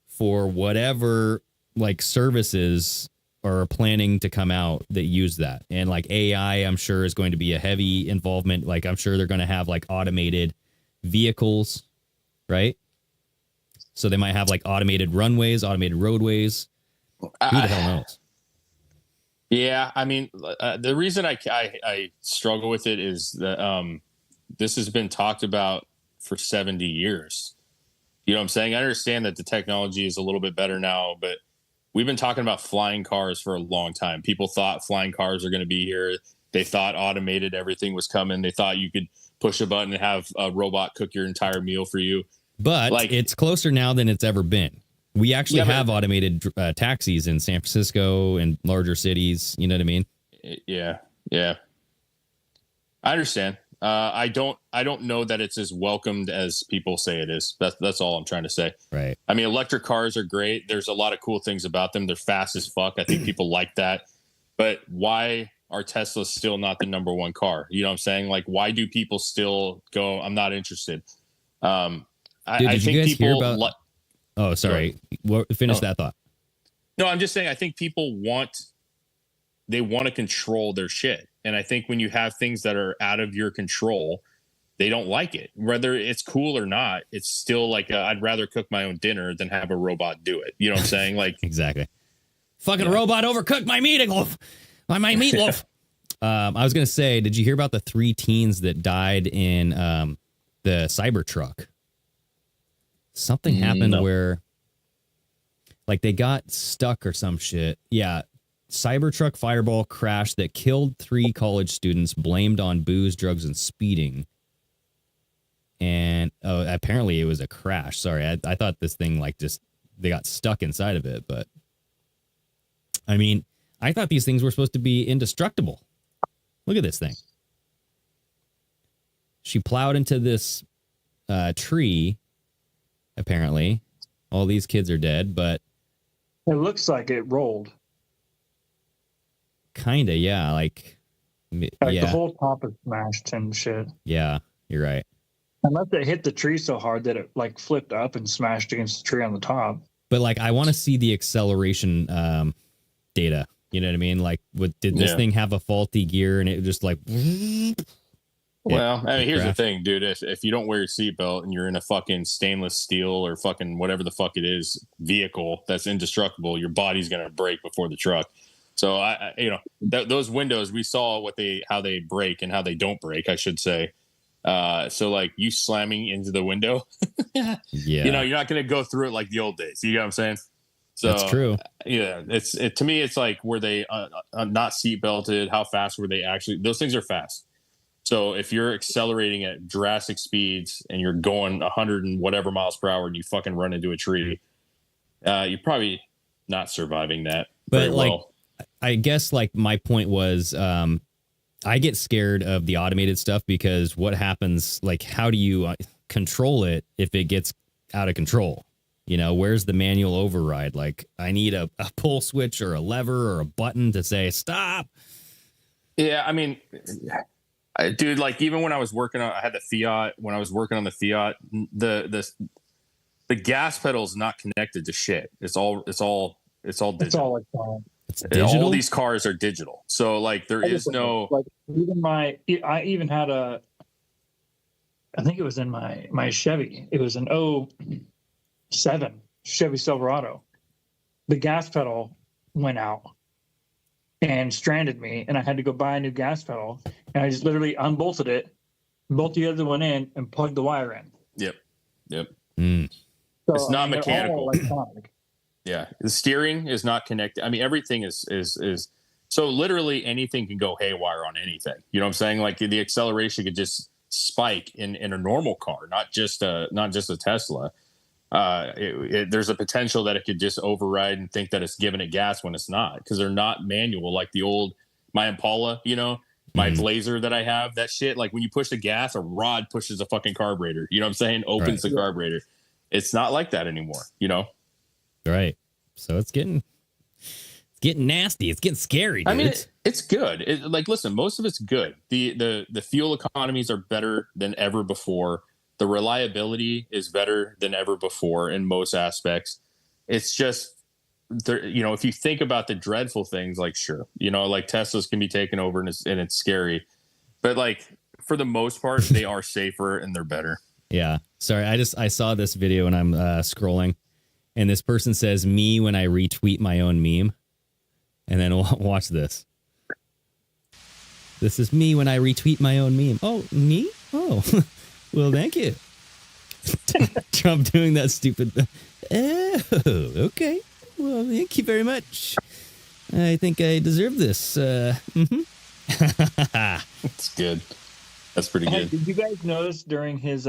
for whatever like services are planning to come out that use that. And like AI, I'm sure is going to be a heavy involvement. Like I'm sure they're going to have like automated vehicles, right? So they might have like automated runways, automated roadways. Who the hell knows? Yeah, I mean, the reason I struggle with it is that this has been talked about for 70 years. You know what I'm saying? I understand that the technology is a little bit better now, but we've been talking about flying cars for a long time. People thought flying cars are going to be here. They thought automated everything was coming. They thought you could push a button and have a robot cook your entire meal for you. But like, it's closer now than it's ever been. We actually have automated taxis in San Francisco and larger cities. You know what I mean? Yeah. I understand. I don't know that it's as welcomed as people say it is. That's all I'm trying to say. Right. I mean, electric cars are great. There's a lot of cool things about them. They're fast as fuck. I think people like that. But why are Teslas still not the number one car? You know what I'm saying? Like, why do people still go, I'm not interested? I Did think you guys hear people. about? Oh, sorry. Finish that thought. No, I'm just saying. I think people want to control their shit, and I think when you have things that are out of your control, they don't like it. Whether it's cool or not, it's still like I'd rather cook my own dinner than have a robot do it. You know what I'm saying? Like exactly. Fucking robot overcooked my meatloaf. My meatloaf. I was gonna say, did you hear about the 3 teens that died in the Cybertruck? Something happened where, like, they got stuck or some shit. Yeah, Cybertruck fireball crash that killed 3 college students, blamed on booze, drugs, and speeding. And apparently it was a crash. Sorry, I thought this thing like just they got stuck inside of it, but I mean, I thought these things were supposed to be indestructible. Look at this thing. She plowed into this tree. Apparently, all these kids are dead, but it looks like it rolled. Kinda, yeah. Like the whole top is smashed and shit. Yeah, you're right. Unless it hit the tree so hard that it like flipped up and smashed against the tree on the top. But like, I want to see the acceleration data. You know what I mean? Like, did this thing have a faulty gear and it just like? Well, I mean, here's the thing, dude. If you don't wear your seatbelt and you're in a fucking stainless steel or fucking whatever the fuck it is vehicle that's indestructible, your body's gonna break before the truck. So I those windows, we saw how they break and how they don't break, I should say. So like you slamming into the window, yeah, you're not gonna go through it like the old days. You know what I'm saying? So that's true. Yeah, to me, it's like, were they not seat belted? How fast were they actually? Those things are fast. So if you're accelerating at drastic speeds and you're going 100 and whatever miles per hour and you fucking run into a tree, you're probably not surviving that very well. I guess like my point was, I get scared of the automated stuff because what happens, like, how do you control it if it gets out of control? You know, where's the manual override? Like, I need a pull switch or a lever or a button to say stop. Yeah, I mean, dude, like even when I was working on, I had the Fiat. When I was working on the Fiat, the gas pedal is not connected to shit. It's all digital. It's all like that. It's digital. All these cars are digital. So like there is no. Like I even had I think it was in my Chevy. It was an 07 Chevy Silverado. The gas pedal went out and stranded me, and I had to go buy a new gas pedal. And I just literally unbolted it, bolted the other one in, and plugged the wire in. Yep. So, it's not mechanical. Electronic. Yeah, the steering is not connected. I mean, everything is so literally anything can go haywire on anything. You know what I'm saying? Like the acceleration could just spike in a normal car, not just a Tesla. There's a potential that it could just override and think that it's giving it gas when it's not, because they're not manual like the old my Impala, my Blazer that I have. That shit, like when you push the gas, a rod pushes a fucking carburetor. You know what I'm saying? Opens the carburetor. It's not like that anymore. Right. So it's getting nasty. It's getting scary, dude. I mean, it's good. Listen, most of it's good. The fuel economies are better than ever before. The reliability is better than ever before in most aspects. It's just, if you think about the dreadful things, like, sure, like Teslas can be taken over and it's scary. But like, for the most part, they are safer and they're better. Yeah. Sorry, I saw this video and I'm scrolling. And this person says, me when I retweet my own meme. And then watch this. This is me when I retweet my own meme. Oh, me? Oh, well, thank you. Trump doing that stupid. Oh, okay. Well, thank you very much. I think I deserve this. That's good. That's pretty good. Did you guys notice during his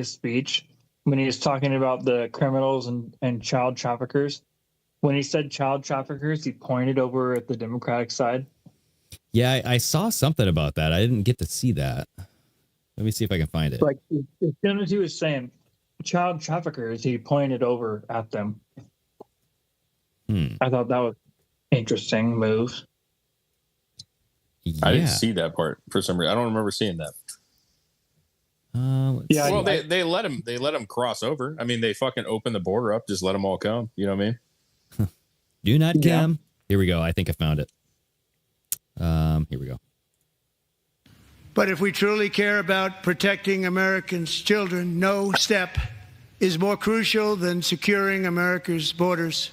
speech, when he was talking about the criminals and child traffickers, when he said child traffickers, he pointed over at the Democratic side? Yeah, I saw something about that. I didn't get to see that. Let me see if I can find it. Like as soon as he was saying child traffickers, he pointed over at them. I thought that was interesting move. Yeah. I didn't see that part for some reason. I don't remember seeing that. Yeah, Well, they let him cross over. I mean, they fucking open the border up, just let them all come. You know what I mean? Do not Yeah. come. Here we go. I think I found it. Here we go. But if we truly care about protecting Americans' children, no step is more crucial than securing America's borders.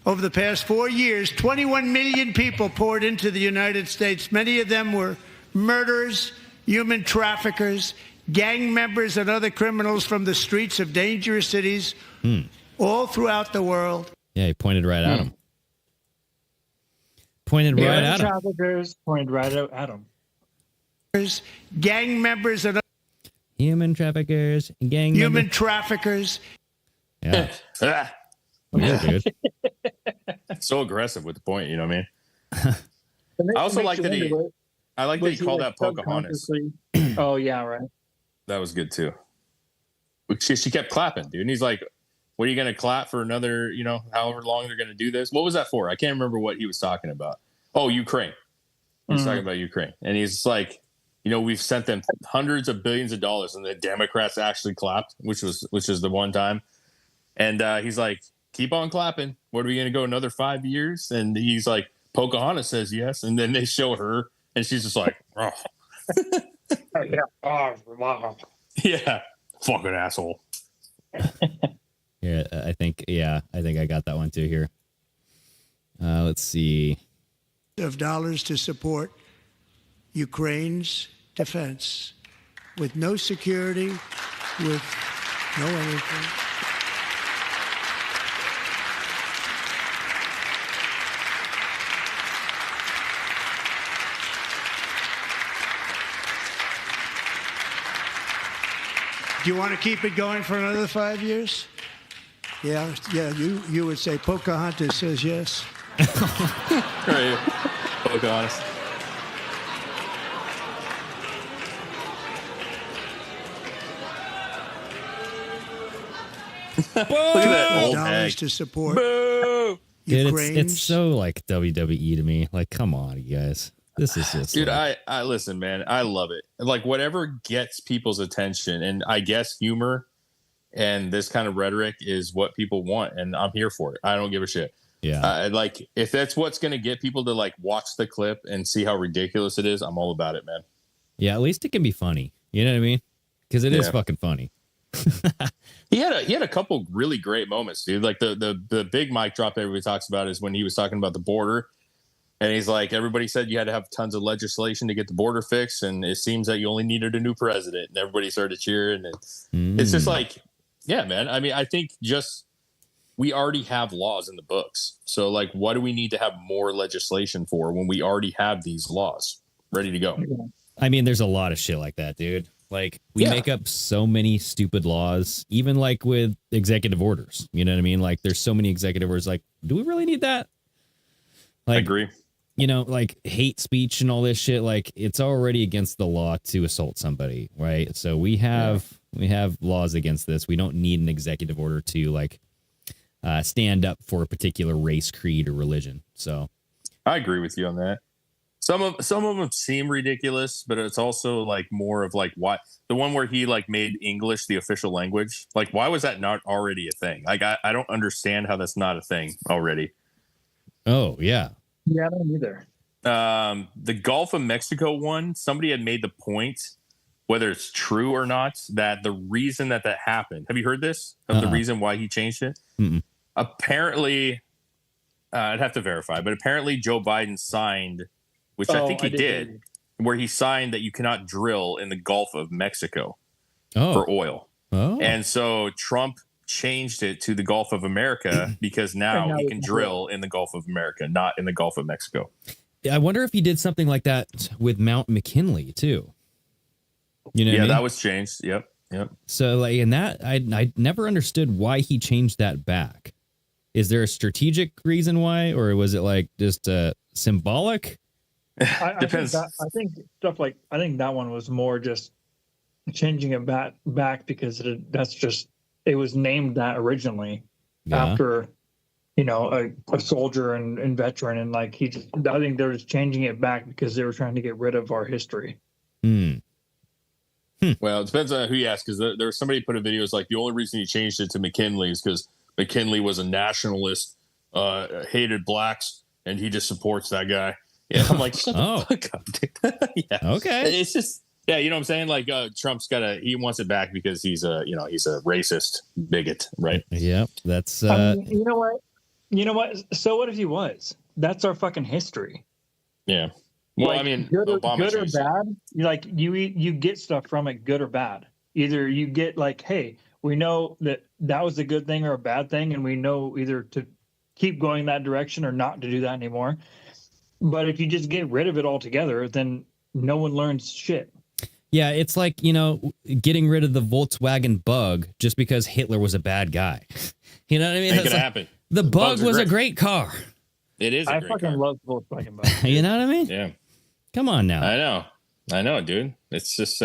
Over the past 4 years, 21 million people poured into the United States. Many of them were murderers, human traffickers, gang members, and other criminals from the streets of dangerous cities all throughout the world. Yeah, he pointed right at him. Pointed right at him. Traffickers pointed right at him. Gang members and Human traffickers, gang human members. traffickers. Yeah. Ah, Yeah, dude. so aggressive with the point. You know what I mean? I also like that he. I like that he called out Pocahontas. Oh yeah, right. That was good too. She kept clapping, dude. And he's like, "What are you going to clap for another? You know, however long they're going to do this? What was that for? I can't remember what he was talking about. Oh, Ukraine. He was talking about Ukraine, and he's like, you know, we've sent them hundreds of billions of dollars, and the Democrats actually clapped, which is the one time. And he's like, keep on clapping. What are we going to go another 5 years? And he's like, Pocahontas says yes, and then they show her, and she's just like, oh. Yeah, fucking asshole. Yeah, I think I got that one too here. Let's see. Of dollars to support Ukraine's defense with no security, with no anything. Do you want to keep it going for another 5 years? Yeah, you would say Pocahontas says yes. Right. Pocahontas. Look at that old Dollars hag. to support Boo! Dude, Ukraine's. it's so like WWE to me. Like, come on, you guys. This is just Dude, like, I listen, man. I love it. Like whatever gets people's attention, and I guess humor and this kind of rhetoric is what people want, and I'm here for it. I don't give a shit. yeah. Like if that's what's going to get people to like watch the clip and see how ridiculous it is, I'm all about it, man. Yeah, at least it can be funny. You know what I mean? Because it is Yeah. fucking funny. He had a couple really great moments, dude. Like the big mic drop that everybody talks about is when he was talking about the border. And he's like, everybody said you had to have tons of legislation to get the border fixed, and it seems that you only needed a new president. And everybody started cheering. And it's just like, yeah, man. I mean, I think just we already have laws in the books. So, like, what do we need to have more legislation for when we already have these laws ready to go? I mean, there's a lot of shit like that, dude. Like, we Yeah. make up so many stupid laws, even like with executive orders. You know what I mean? Like, there's so many executive orders. Like, do we really need that? I Like, agree. you know, like hate speech and all this shit. Like, it's already against the law to assault somebody, right? So we have laws against this. We don't need an executive order to like stand up for a particular race, creed, or religion. So I agree with you on that. Some of them seem ridiculous, but it's also like more of like why the one where he like made English the official language. Like, why was that not already a thing? Like, I don't understand how that's not a thing already. oh yeah. Yeah, I don't either. The Gulf of Mexico one, somebody had made the point, whether it's true or not, that the reason that happened. Have you heard this? Of the reason why he changed it? Mm-mm. Apparently, I'd have to verify, but apparently Joe Biden signed, which I think he did, where he signed that you cannot drill in the Gulf of Mexico for oil. Oh. And so Trump changed it to the Gulf of America because now he can drill in the Gulf of America, not in the Gulf of Mexico. I wonder if he did something like that with Mount McKinley too. You know, what I mean? That was changed. Yep. So like in that, I never understood why he changed that back. Is there a strategic reason why, or was it like just symbolic? I Depends. think that one was more just changing it back because it was named that originally after, you know, a soldier and veteran. And like, I think they're just changing it back because they were trying to get rid of our history. Well, it depends on who you ask, because there was somebody put a video. It's like the only reason he changed it to McKinley is because McKinley was a nationalist, hated blacks, and he just supports that guy. Yeah, I'm like, shut the fuck up, dude. Yeah. Okay. It's just, yeah, you know what I'm saying? Like, Trump's he wants it back because he's a racist bigot, right? Yep. That's, you know what? So what if he was? That's our fucking history. Yeah. Well, like, I mean, good or Obama bad, you get stuff from it, good or bad. Either you get like, hey, we know that was a good thing or a bad thing, and we know either to keep going that direction or not to do that anymore. But if you just get rid of it altogether, then no one learns shit. Yeah, it's like, you know, getting rid of the Volkswagen Bug just because Hitler was a bad guy. You know what I mean? Ain't gonna happen. The Bug was a great car. It is. I fucking love Volkswagen Bug. You know what I mean? Yeah. Come on now. I know, dude. It's just,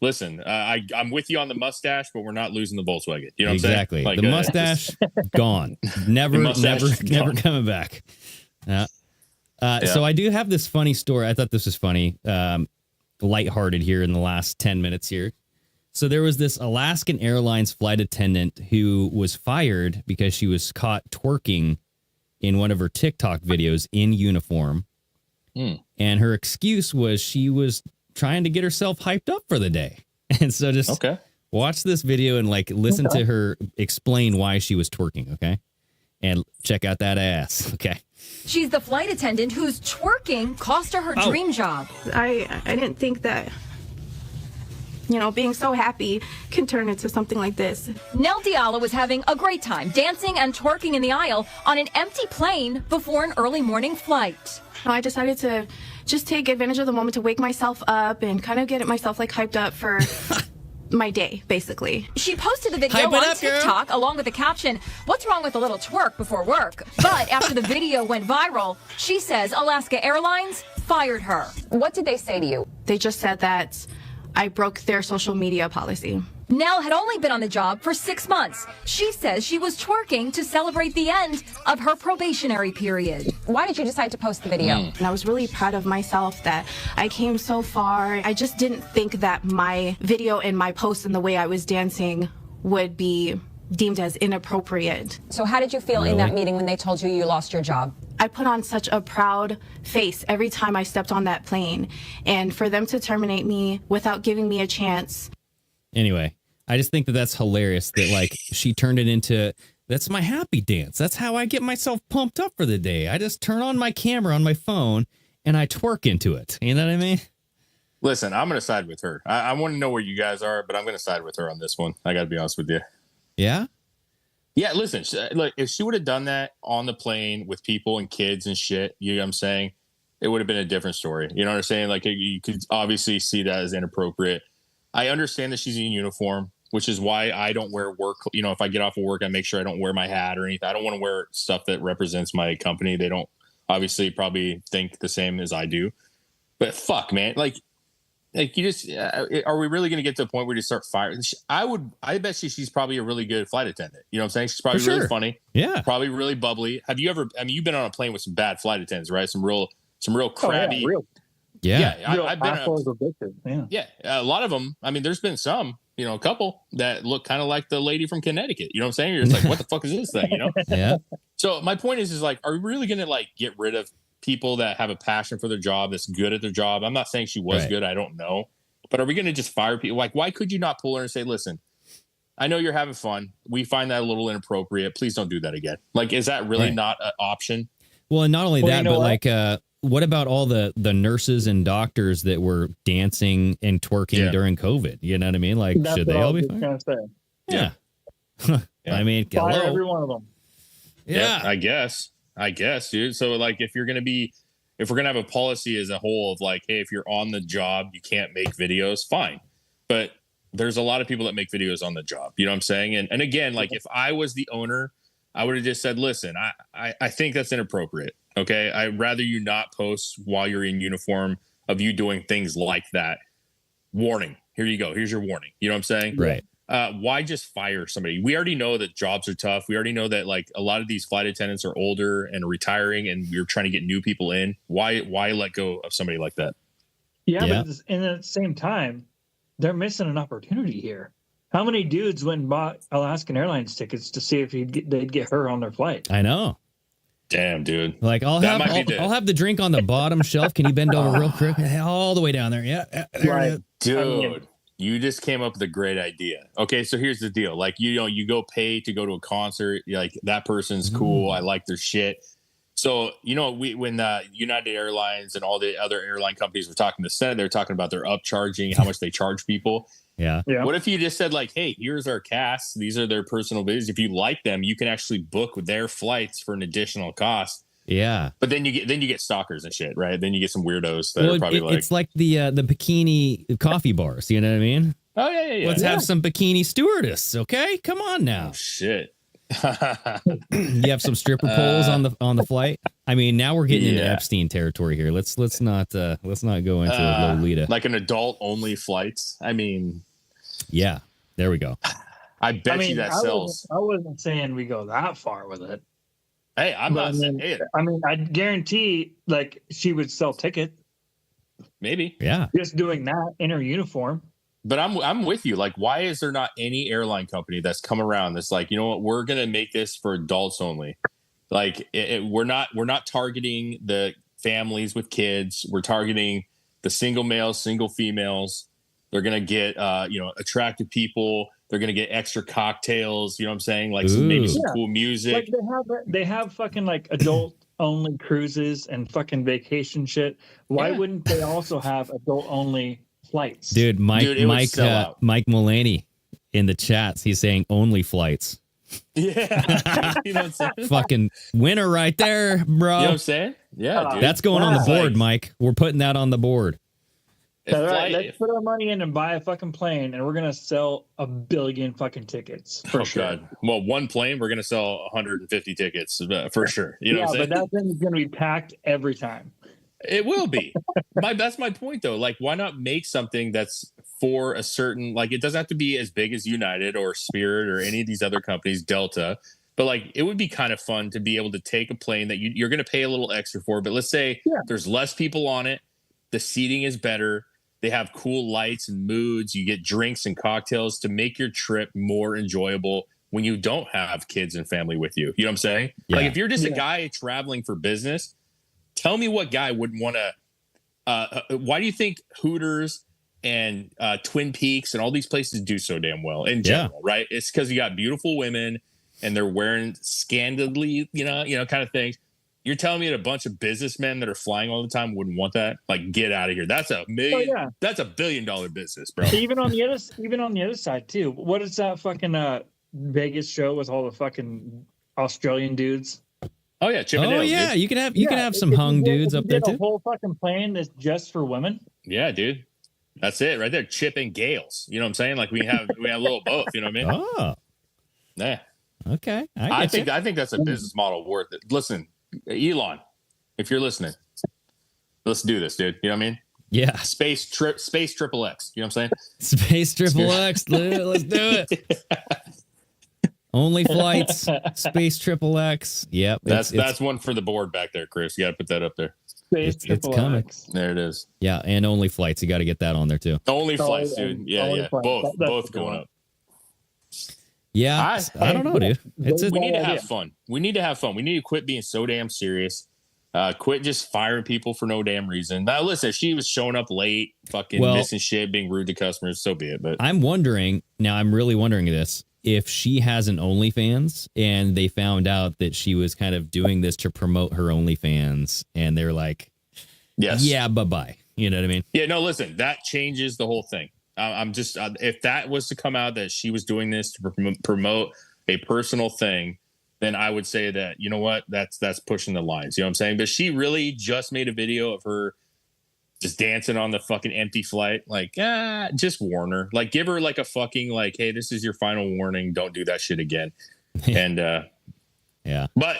listen, I'm with you on the mustache, but we're not losing the Volkswagen. You know what I'm saying? Exactly. Like, the mustache, gone. Never coming back. Yeah. So I do have this funny story. I thought this was funny, lighthearted here in the last 10 minutes here. So there was this Alaskan Airlines flight attendant who was fired because she was caught twerking in one of her TikTok videos in uniform. And her excuse was she was trying to get herself hyped up for the day. And so just watch this video and like listen to her explain why she was twerking. Okay. And check out that ass. Okay. She's the flight attendant whose twerking cost her her dream job. I didn't think that, you know, being so happy can turn into something like this. Nell Diallo was having a great time dancing and twerking in the aisle on an empty plane before an early morning flight. I decided to just take advantage of the moment to wake myself up and kind of get myself like hyped up for my day, basically. She posted the video on TikTok along with the caption, "What's wrong with a little twerk before work?" But after the video went viral, she says Alaska Airlines fired her. What did they say to you? They just said that I broke their social media policy. Nell had only been on the job for 6 months. She says she was twerking to celebrate the end of her probationary period. Why did you decide to post the video? And I was really proud of myself that I came so far. I just didn't think that my video and my post and the way I was dancing would be deemed as inappropriate. So how did you feel in that meeting when they told you you lost your job? I put on such a proud face every time I stepped on that plane. And for them to terminate me without giving me a chance. Anyway, I just think that that's hilarious that like she turned it into, that's my happy dance. That's how I get myself pumped up for the day. I just turn on my camera on my phone and I twerk into it. You know what I mean? Listen, I'm going to side with her. I want to know where you guys are, but I'm going to side with her on this one. I got to be honest with you. Yeah? Yeah, listen, like if she would have done that on the plane with people and kids and shit, you know what I'm saying? It would have been a different story. You know what I'm saying? Like you could obviously see that as inappropriate. I understand that she's in uniform, which is why I don't wear work. You know, if I get off of work, I make sure I don't wear my hat or anything. I don't want to wear stuff that represents my company. They don't obviously probably think the same as I do. But fuck, man, like you just are we really going to get to a point where you start firing? I bet she's probably a really good flight attendant. You know what I'm saying? She's probably really funny. Yeah. Probably really bubbly. Have you ever, you've been on a plane with some bad flight attendants, right? Some real crabby. I've been a lot of them. I mean, there's been some, a couple that look kind of like the lady from Connecticut. You know what I'm saying? You're just like, what the fuck is this thing? You know? Yeah. So my point is like, are we really going to like get rid of people that have a passion for their job, that's good at their job? I'm not saying she was good. I don't know. But are we going to just fire people? Like, why could you not pull her and say, listen, I know you're having fun. We find that a little inappropriate. Please don't do that again. Like, is that really not an option? Well, and not only that, but like, what about all the nurses and doctors that were dancing and twerking during COVID? You know what I mean? Like, should they all be fired? Yeah. I mean, fire every one of them. Yeah. I guess, dude. So like, if we're going to have a policy as a whole of like, hey, if you're on the job, you can't make videos, fine. But there's a lot of people that make videos on the job. You know what I'm saying? And again, like if I was the owner, I would have just said, listen, I think that's inappropriate. Okay. I'd rather you not post while you're in uniform of you doing things like that. Warning, Here you go. Here's your warning. You know what I'm saying? Right. Why just fire somebody? We already know that jobs are tough. We already know that like a lot of these flight attendants are older and retiring, and we're trying to get new people in. Why let go of somebody like that? Yeah. But at the same time, they're missing an opportunity here. How many dudes went and bought Alaskan Airlines tickets to see if they'd get her on their flight? I know. Damn, dude. Like I'll have the drink on the bottom shelf. Can you bend over real quick? All the way down there. Yeah. Right. Dude, you just came up with a great idea. Okay, so here's the deal. Like, you go pay to go to a concert. Like, that person's cool. I like their shit. So, when United Airlines and all the other airline companies were talking to the Senate, they're talking about their upcharging, how much they charge people. Yeah. What if you just said like, hey, here's our cast. These are their personal videos. If you like them, you can actually book their flights for an additional cost. Yeah. But then you get stalkers and shit, right? Then you get some weirdos that are probably it's like the bikini coffee bars. You know what I mean? Oh yeah. Let's have some bikini stewardess. Okay, come on now. Oh, shit. You have some stripper poles on the flight. I mean, now we're getting into Epstein territory here. Let's not go into Lolita. Like an adult only flights. I mean, yeah, there we go. I bet you that sells. I wasn't saying we go that far with it. Hey, I'm not saying it. I mean, I guarantee like she would sell tickets. Maybe. Yeah. Just doing that in her uniform. But I'm with you. Like, why is there not any airline company that's come around that's like, you know what, we're gonna make this for adults only. Like, we're not targeting the families with kids. We're targeting the single males, single females. They're gonna get attractive people. They're gonna get extra cocktails. You know what I'm saying? Like maybe some cool music. Like they have fucking like adult only cruises and fucking vacation shit. Why wouldn't they also have adult only flights? Dude, Mike Mulaney in the chats, he's saying only flights. Yeah. You know what I'm saying? Fucking winner right there, bro. You know what I'm saying? Yeah, dude. That's going on the board, Mike. We're putting that on the board. All right, let's put our money in and buy a fucking plane, and we're gonna sell 1 billion fucking tickets for sure. God. Well, one plane, we're gonna sell 150 tickets for sure. You know what I'm saying? But that thing is gonna be packed every time. It will be. That's my point, though. Like, why not make something that's for a certain, like, it doesn't have to be as big as United or Spirit or any of these other companies, Delta. But like, it would be kind of fun to be able to take a plane that you're going to pay a little extra for. But let's say there's less people on it. The seating is better. They have cool lights and moods. You get drinks and cocktails to make your trip more enjoyable when you don't have kids and family with you. You know what I'm saying? Yeah. Like, if you're just a guy traveling for business, tell me what guy wouldn't want to. Why do you think Hooters and Twin Peaks and all these places do so damn well in general, right? It's because you got beautiful women and they're wearing scandalously, kind of things. You're telling me that a bunch of businessmen that are flying all the time wouldn't want that? Like, get out of here. That's a million. That's $1 billion business, bro. Even on the other side too. What is that fucking Vegas show with all the fucking Australian dudes? Oh yeah, Chippendales. Oh yeah, dude. you can have some hung dudes up there too. A whole fucking plane that's just for women. Yeah, dude. That's it right there. Chip and Gales. You know what I'm saying? Like, we have a little both. You know what I mean? Oh. Yeah. Okay. I think that's a business model worth it. Listen, Elon, if you're listening, let's do this, dude. You know what I mean? Yeah. Space triple X. You know what I'm saying? Space triple X. Let's do it. Only flights. Space triple X. Yep. That's one for the board back there, Chris. You got to put that up there. It's coming. There it is. Yeah, and only flights. You got to get that on there too. Only flights, dude. Yeah. Both going up. Yeah, I don't know, dude. We need to have fun. We need to quit being so damn serious. Quit just firing people for no damn reason. Now, listen, if she was showing up late, fucking missing shit, being rude to customers, so be it. But I'm really wondering this. If she has an OnlyFans and they found out that she was kind of doing this to promote her OnlyFans and they're like, yeah, bye-bye. You know what I mean? Yeah, no, listen, that changes the whole thing. I'm just, if that was to come out that she was doing this to promote a personal thing, then I would say that, you know what, that's pushing the lines. You know what I'm saying? But she really just made a video of her just dancing on the fucking empty flight. Like, just warn her. Like, give her like a fucking like, hey, this is your final warning. Don't do that shit again. And yeah. But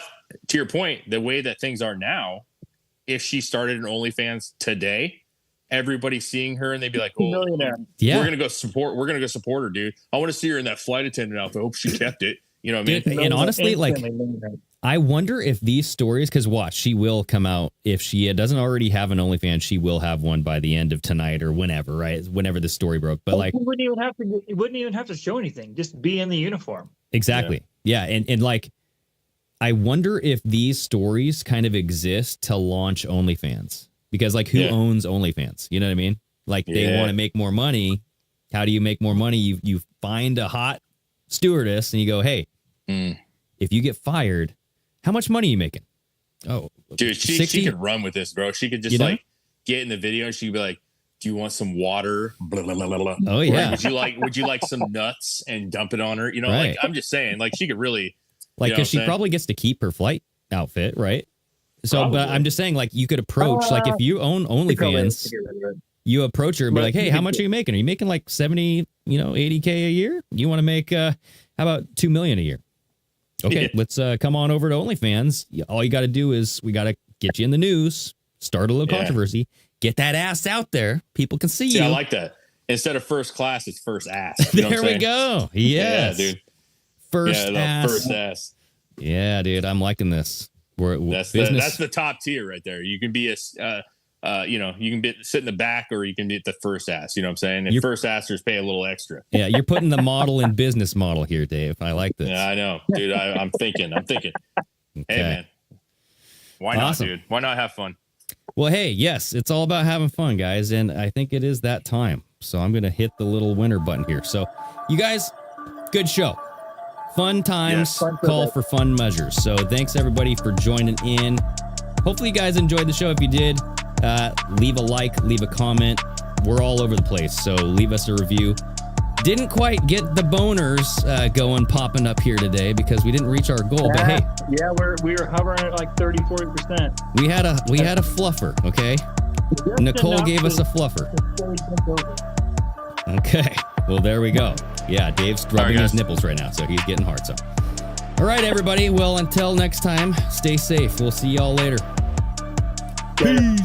to your point, the way that things are now, if she started an OnlyFans today, everybody seeing her and they'd be like, "Oh, Yeah. we're gonna go support her, dude. I want to see her in that flight attendant outfit. I hope she kept it." You know what I mean? Dude, and honestly, like, I wonder if these stories, because watch, she will come out. If she doesn't already have an OnlyFans, she will have one by the end of tonight or whenever, right? Whenever the story broke. But like, it wouldn't even have to show anything. Just be in the uniform. Exactly. Yeah. And like, I wonder if these stories kind of exist to launch OnlyFans, because like, who owns OnlyFans? You know what I mean? Like, they want to make more money. How do you make more money? You find a hot stewardess and you go, "Hey, if you get fired, how much money are you making?" Oh, dude, she could run with this, bro. She could just like get in the video and she'd be like, "Do you want some water?" Blah, blah, blah, blah. Oh yeah. Would you like some nuts and dump it on her? You know, Right. like, I'm just saying, like, she could really, Like, you know because she probably gets to keep her flight outfit, right? So, but I'm just saying, like, you could approach, like, if you own OnlyFans, you approach her and be like, "Hey, how much are you making? Are you making like 70, $80K a year? You want to make, how about $2 million a year? Okay, let's come on over to OnlyFans. All you got to do is we got to get you in the news, start a little controversy, get that ass out there. People can see you." I like that. Instead of first class, it's first ass. You know There what I'm we saying? go. Yes. Yeah, dude. First ass. First ass. Yeah, dude, I'm liking this. That's the top tier right there. You can be you can sit in the back, or you can be at the first ass. You know what I'm saying? And first assers pay a little extra. Yeah, you're putting the model in business model here, Dave. I like this. Yeah, I know, dude. I'm thinking. Okay. Hey, man. Why not, Awesome. dude? Why not have fun? Well, hey, yes, it's all about having fun, guys, and I think it is that time. So I'm going to hit the little winner button here. So, you guys, good show. Fun times call for fun measures. So thanks, everybody, for joining in. Hopefully you guys enjoyed the show. If you did, leave a like, leave a comment. We're all over the place, so leave us a review. Didn't quite get the boners popping up here today because we didn't reach our goal, but hey. Yeah, we were hovering at like 30-40%. We had a fluffer, okay? Nicole gave us a fluffer. Okay. Well, there we go. Yeah, Dave's rubbing his nipples right now, so he's getting hard. So, all right, everybody. Well, until next time, stay safe. We'll see y'all later. Peace.